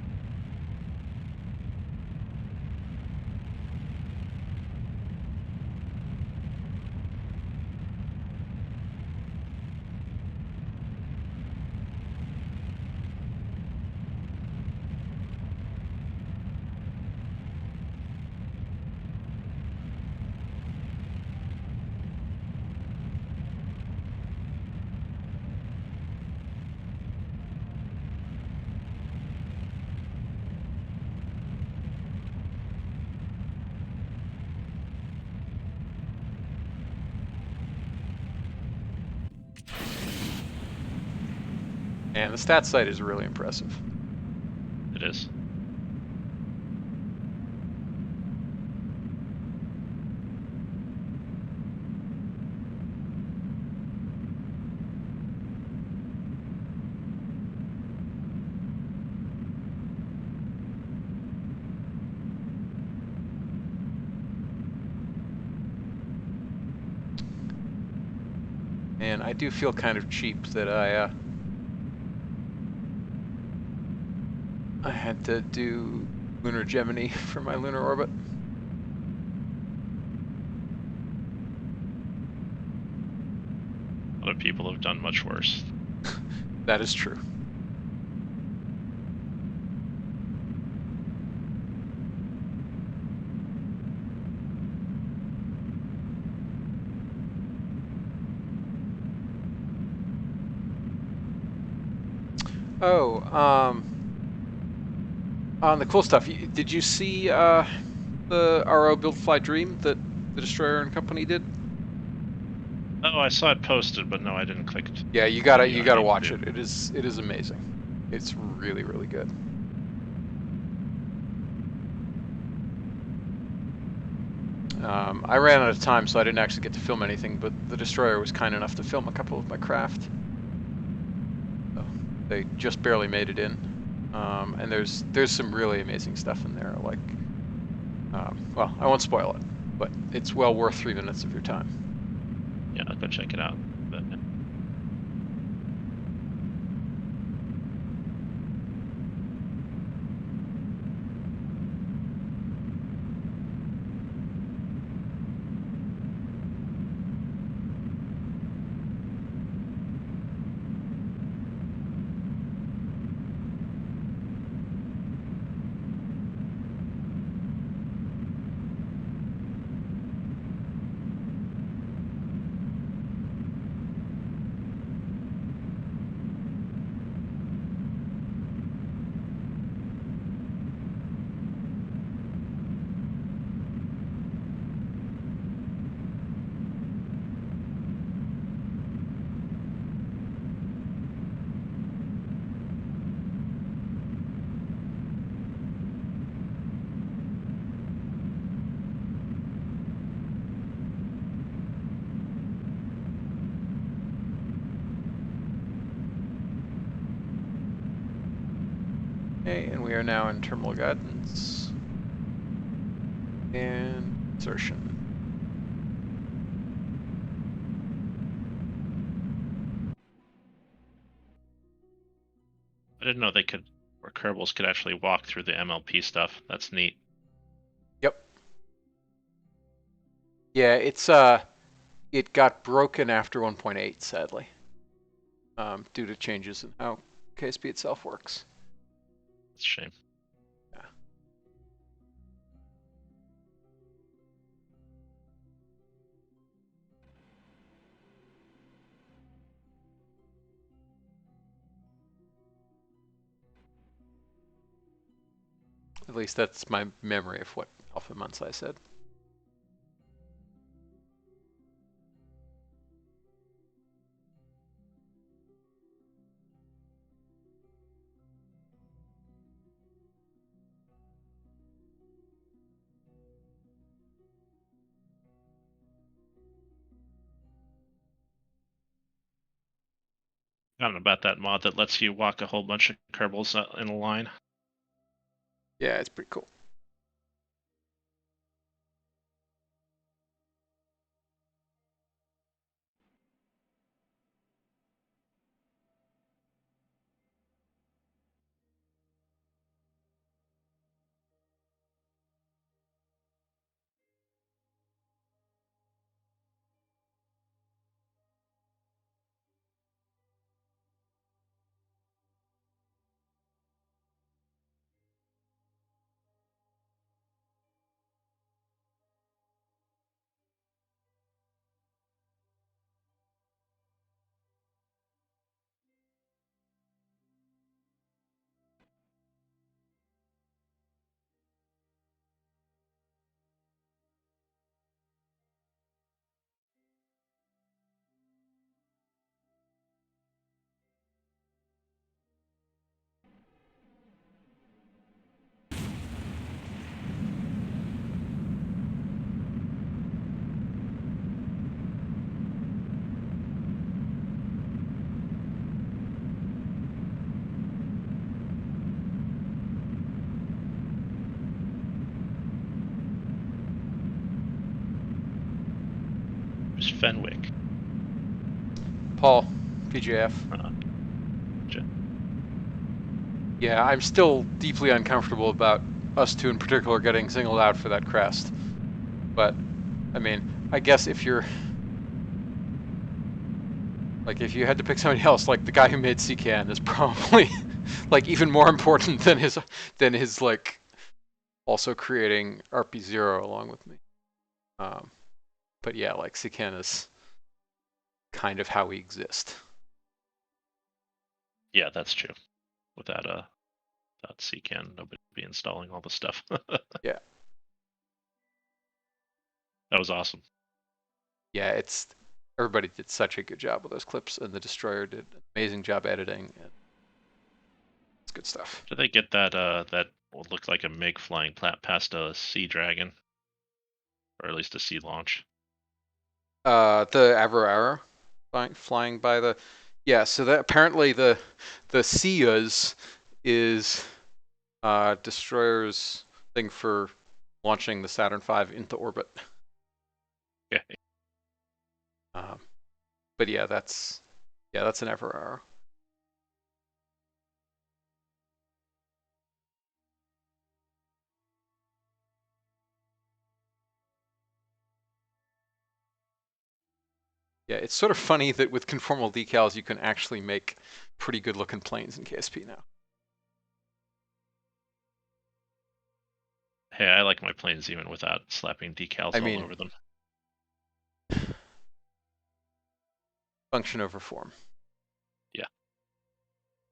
And the stat site is really impressive. It is. And I do feel kind of cheap that I had to do lunar Gemini for my lunar orbit. Other people have done much worse. That is true. Oh, on the cool stuff, did you see the RO Build Fly Dream that the Destroyer and company did? Oh, I saw it posted, but no, I didn't click Yeah, the video. you I gotta need watch to. it. It is amazing. It's really really good. I ran out of time, so I didn't actually get to film anything. But the Destroyer was kind enough to film a couple of my craft. So they just barely made it in. And there's some really amazing stuff in there. Like, well, I won't spoil it, but it's well worth 3 minutes of your time. Yeah, I'll go check it out. But Okay, and we are now in terminal guidance and insertion. I didn't know they could, or Kerbals could actually walk through the MLP stuff. That's neat. Yep. Yeah, it got broken after 1.8, sadly, due to changes in how KSP itself works. It's a shame. Yeah. At least that's my memory of what Alpha Munsai said. I don't know about that mod that lets you walk a whole bunch of Kerbals in a line. Yeah, it's pretty cool. Who's Fenwick? Paul, PJF. Gotcha. Yeah, I'm still deeply uncomfortable about us two in particular getting singled out for that crest. But, I mean, I guess if you're... Like, if you had to pick somebody else, like, the guy who made CCAN is probably, like, even more important than his, like, also creating RP-0 along with me. But yeah, like, CCAN is kind of how we exist. Yeah, that's true. Without CCAN, nobody would be installing all the stuff. Yeah. That was awesome. Yeah, everybody did such a good job with those clips, and the Destroyer did an amazing job editing. It's good stuff. Did they get that what looked like a MiG flying past a Sea Dragon, or at least a Sea Launch? The Avro flying by the... Yeah, so that apparently the Sias is Destroyer's thing for launching the Saturn V into orbit. Yeah. But yeah, that's an Avro. Yeah, it's sort of funny that with conformal decals you can actually make pretty good looking planes in KSP now. Hey, I like my planes even without slapping decals all over them. Function over form. Yeah.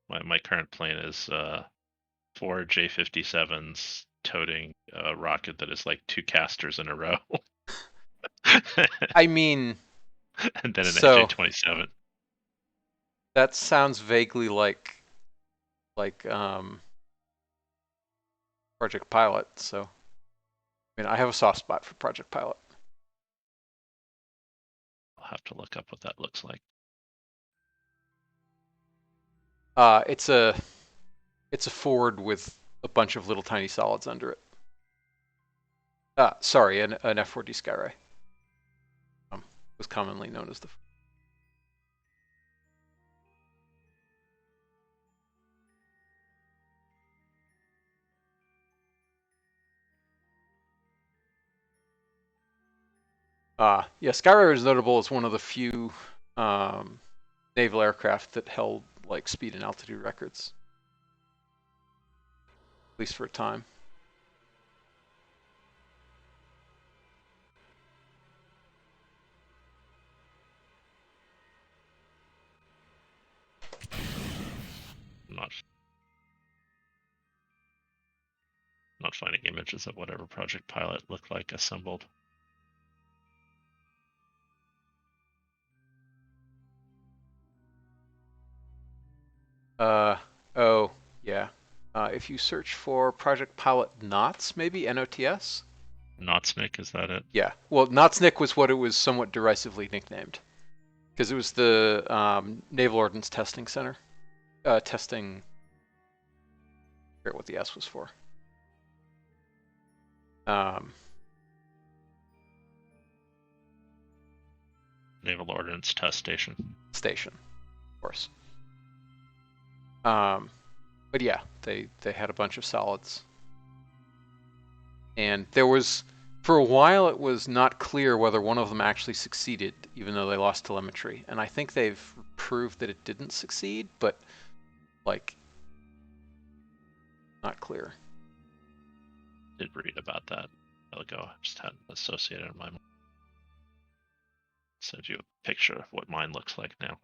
My current plane is 4 J-57s toting a rocket that is like 2 casters in a row. I mean, and then an so AJ-27. that sounds vaguely like Project Pilot. So, I mean, I have a soft spot for Project Pilot. I'll have to look up what that looks like. It's a Ford with a bunch of little tiny solids under it. Sorry, an F-4D Skyray. Was commonly known as the... Yeah, Skyray is notable as one of the few naval aircraft that held like speed and altitude records, at least for a time. Not finding images of whatever Project Pilot looked like assembled. Oh, yeah. If you search for Project Pilot NOTS, maybe NOTS? Notsnik, is that it? Yeah. Well, NOTSNIK was what it was somewhat derisively nicknamed, because it was the Naval Ordnance Testing Center. Testing... I forget what the S was for. Naval Ordnance Test Station. Station, of course. But yeah, they had a bunch of solids. And there was, for a while, it was not clear whether one of them actually succeeded, even though they lost telemetry. And I think they've proved that it didn't succeed, but, like, not clear. Did read about that a while ago. I just hadn't associated in my mind. Send you a picture of what mine looks like now.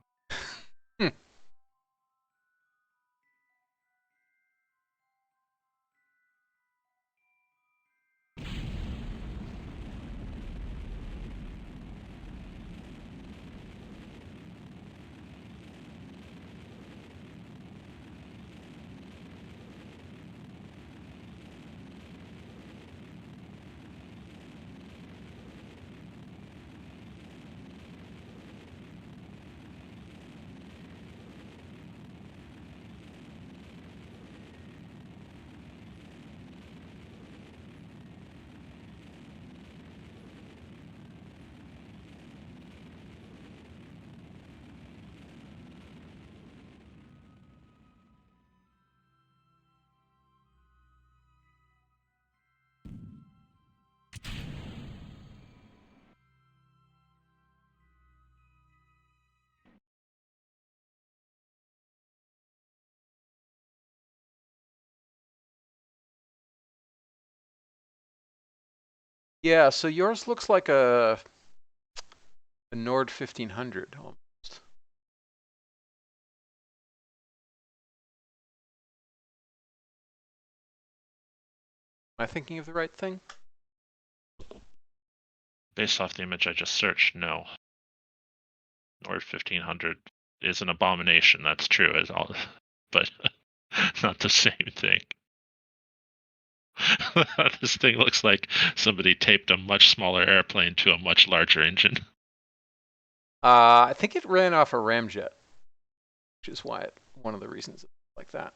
Yeah, so yours looks like a Nord 1500 almost. Am I thinking of the right thing? Based off the image I just searched, no. Or 1500 is an abomination. That's true, as all, but not the same thing. This thing looks like somebody taped a much smaller airplane to a much larger engine. I think it ran off a ramjet, which is why one of the reasons it's like that.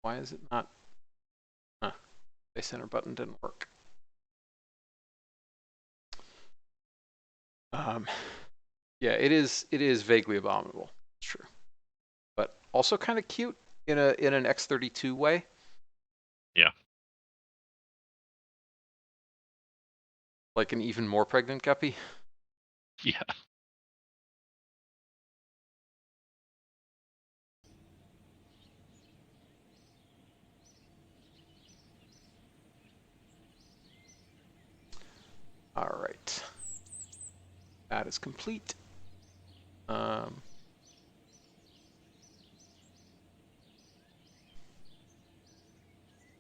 Why is it not? Huh, base center button didn't work. Um, yeah, it is. It is vaguely abominable. It's true, but also kind of cute in an X-32 way. Yeah. Like an even more pregnant guppy. Yeah. All right, that is complete. Um,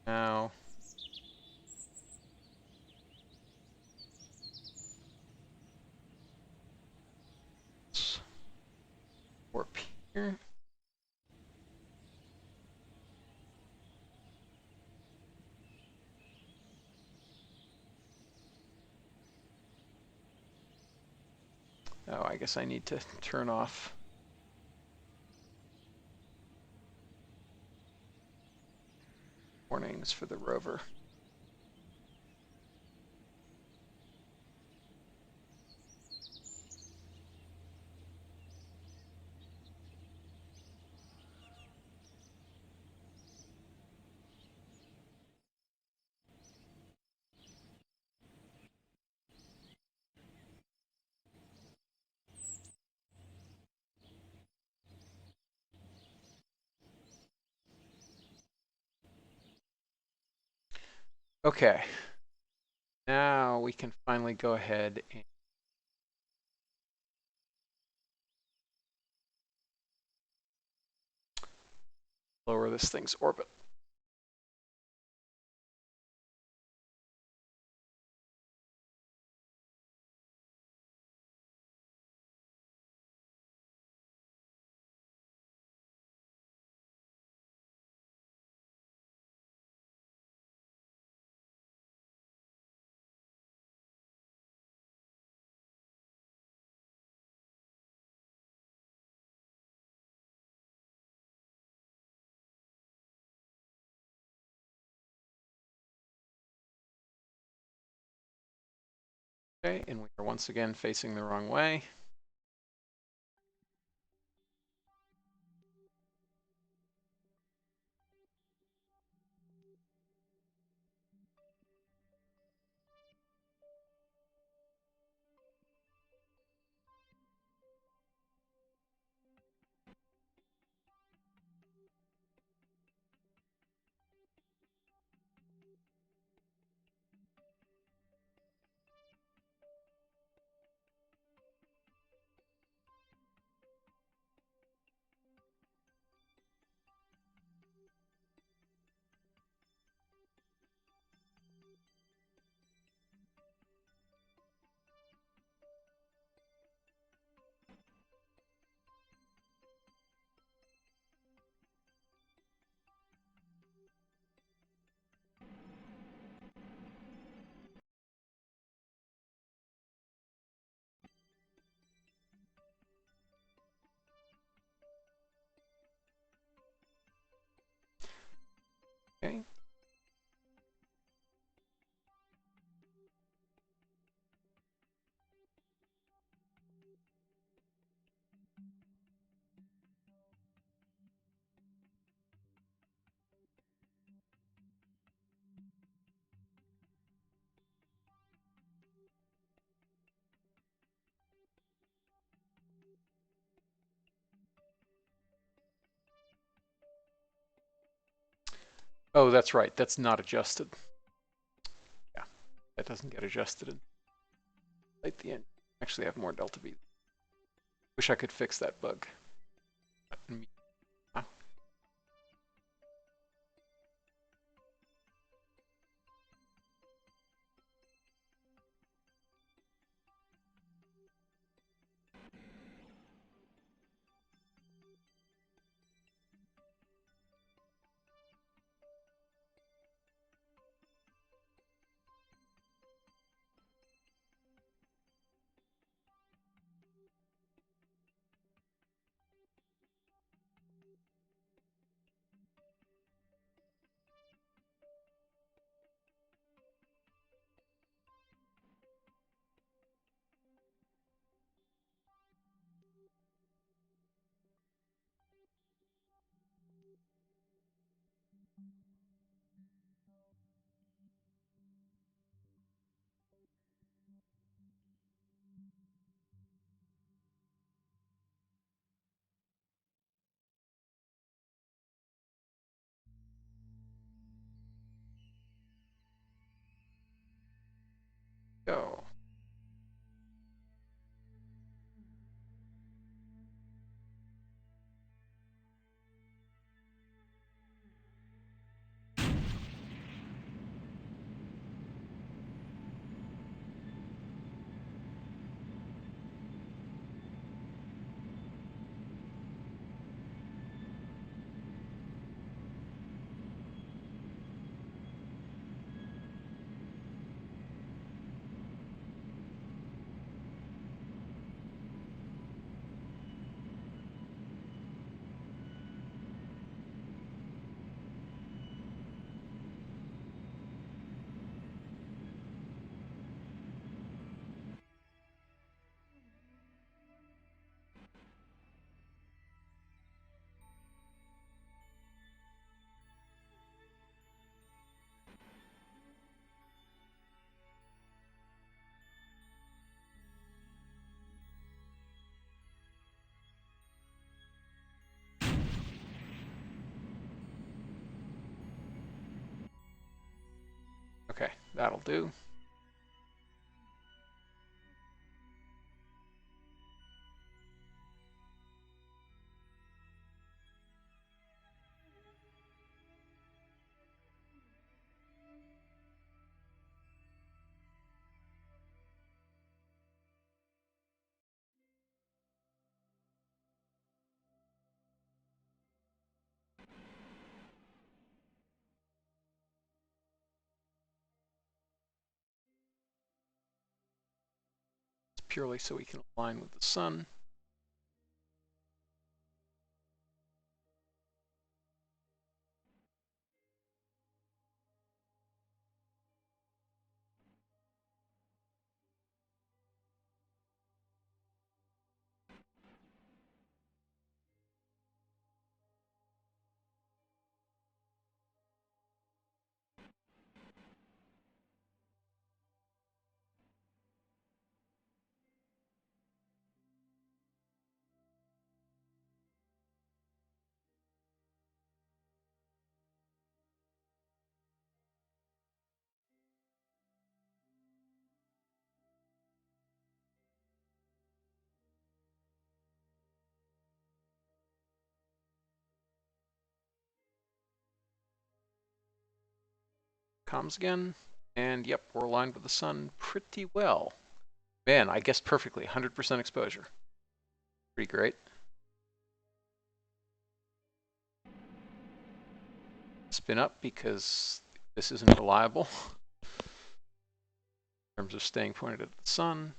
now, warp here. Oh, I guess I need to turn off warnings for the rover. Okay, now we can finally go ahead and lower this thing's orbit. Okay, and we are once again facing the wrong way. Okay. Oh, that's right. That's not adjusted. that doesn't get adjusted and at the end. Actually, I have more delta V. Wish I could fix that bug. Go. Okay, that'll do. It's purely so we can align with the sun. Comms again. And yep, we're aligned with the sun pretty well. Man, I guessed perfectly. 100% exposure. Pretty great. Spin up because this isn't reliable in terms of staying pointed at the sun.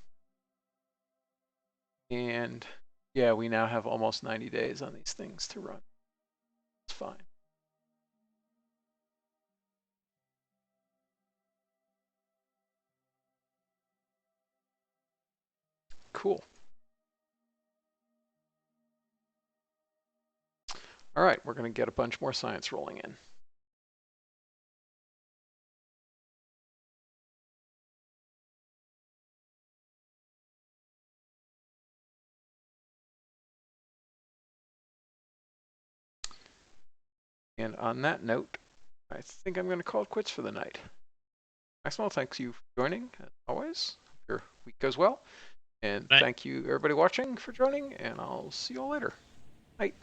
And yeah, we now have almost 90 days on these things to run. It's fine. Cool. All right, we're going to get a bunch more science rolling in. And on that note, I think I'm going to call it quits for the night. Maxwell, thanks you for joining, as always. Hope your week goes well. And Night. thank you, everybody watching, for joining, and I'll see you all later. Bye.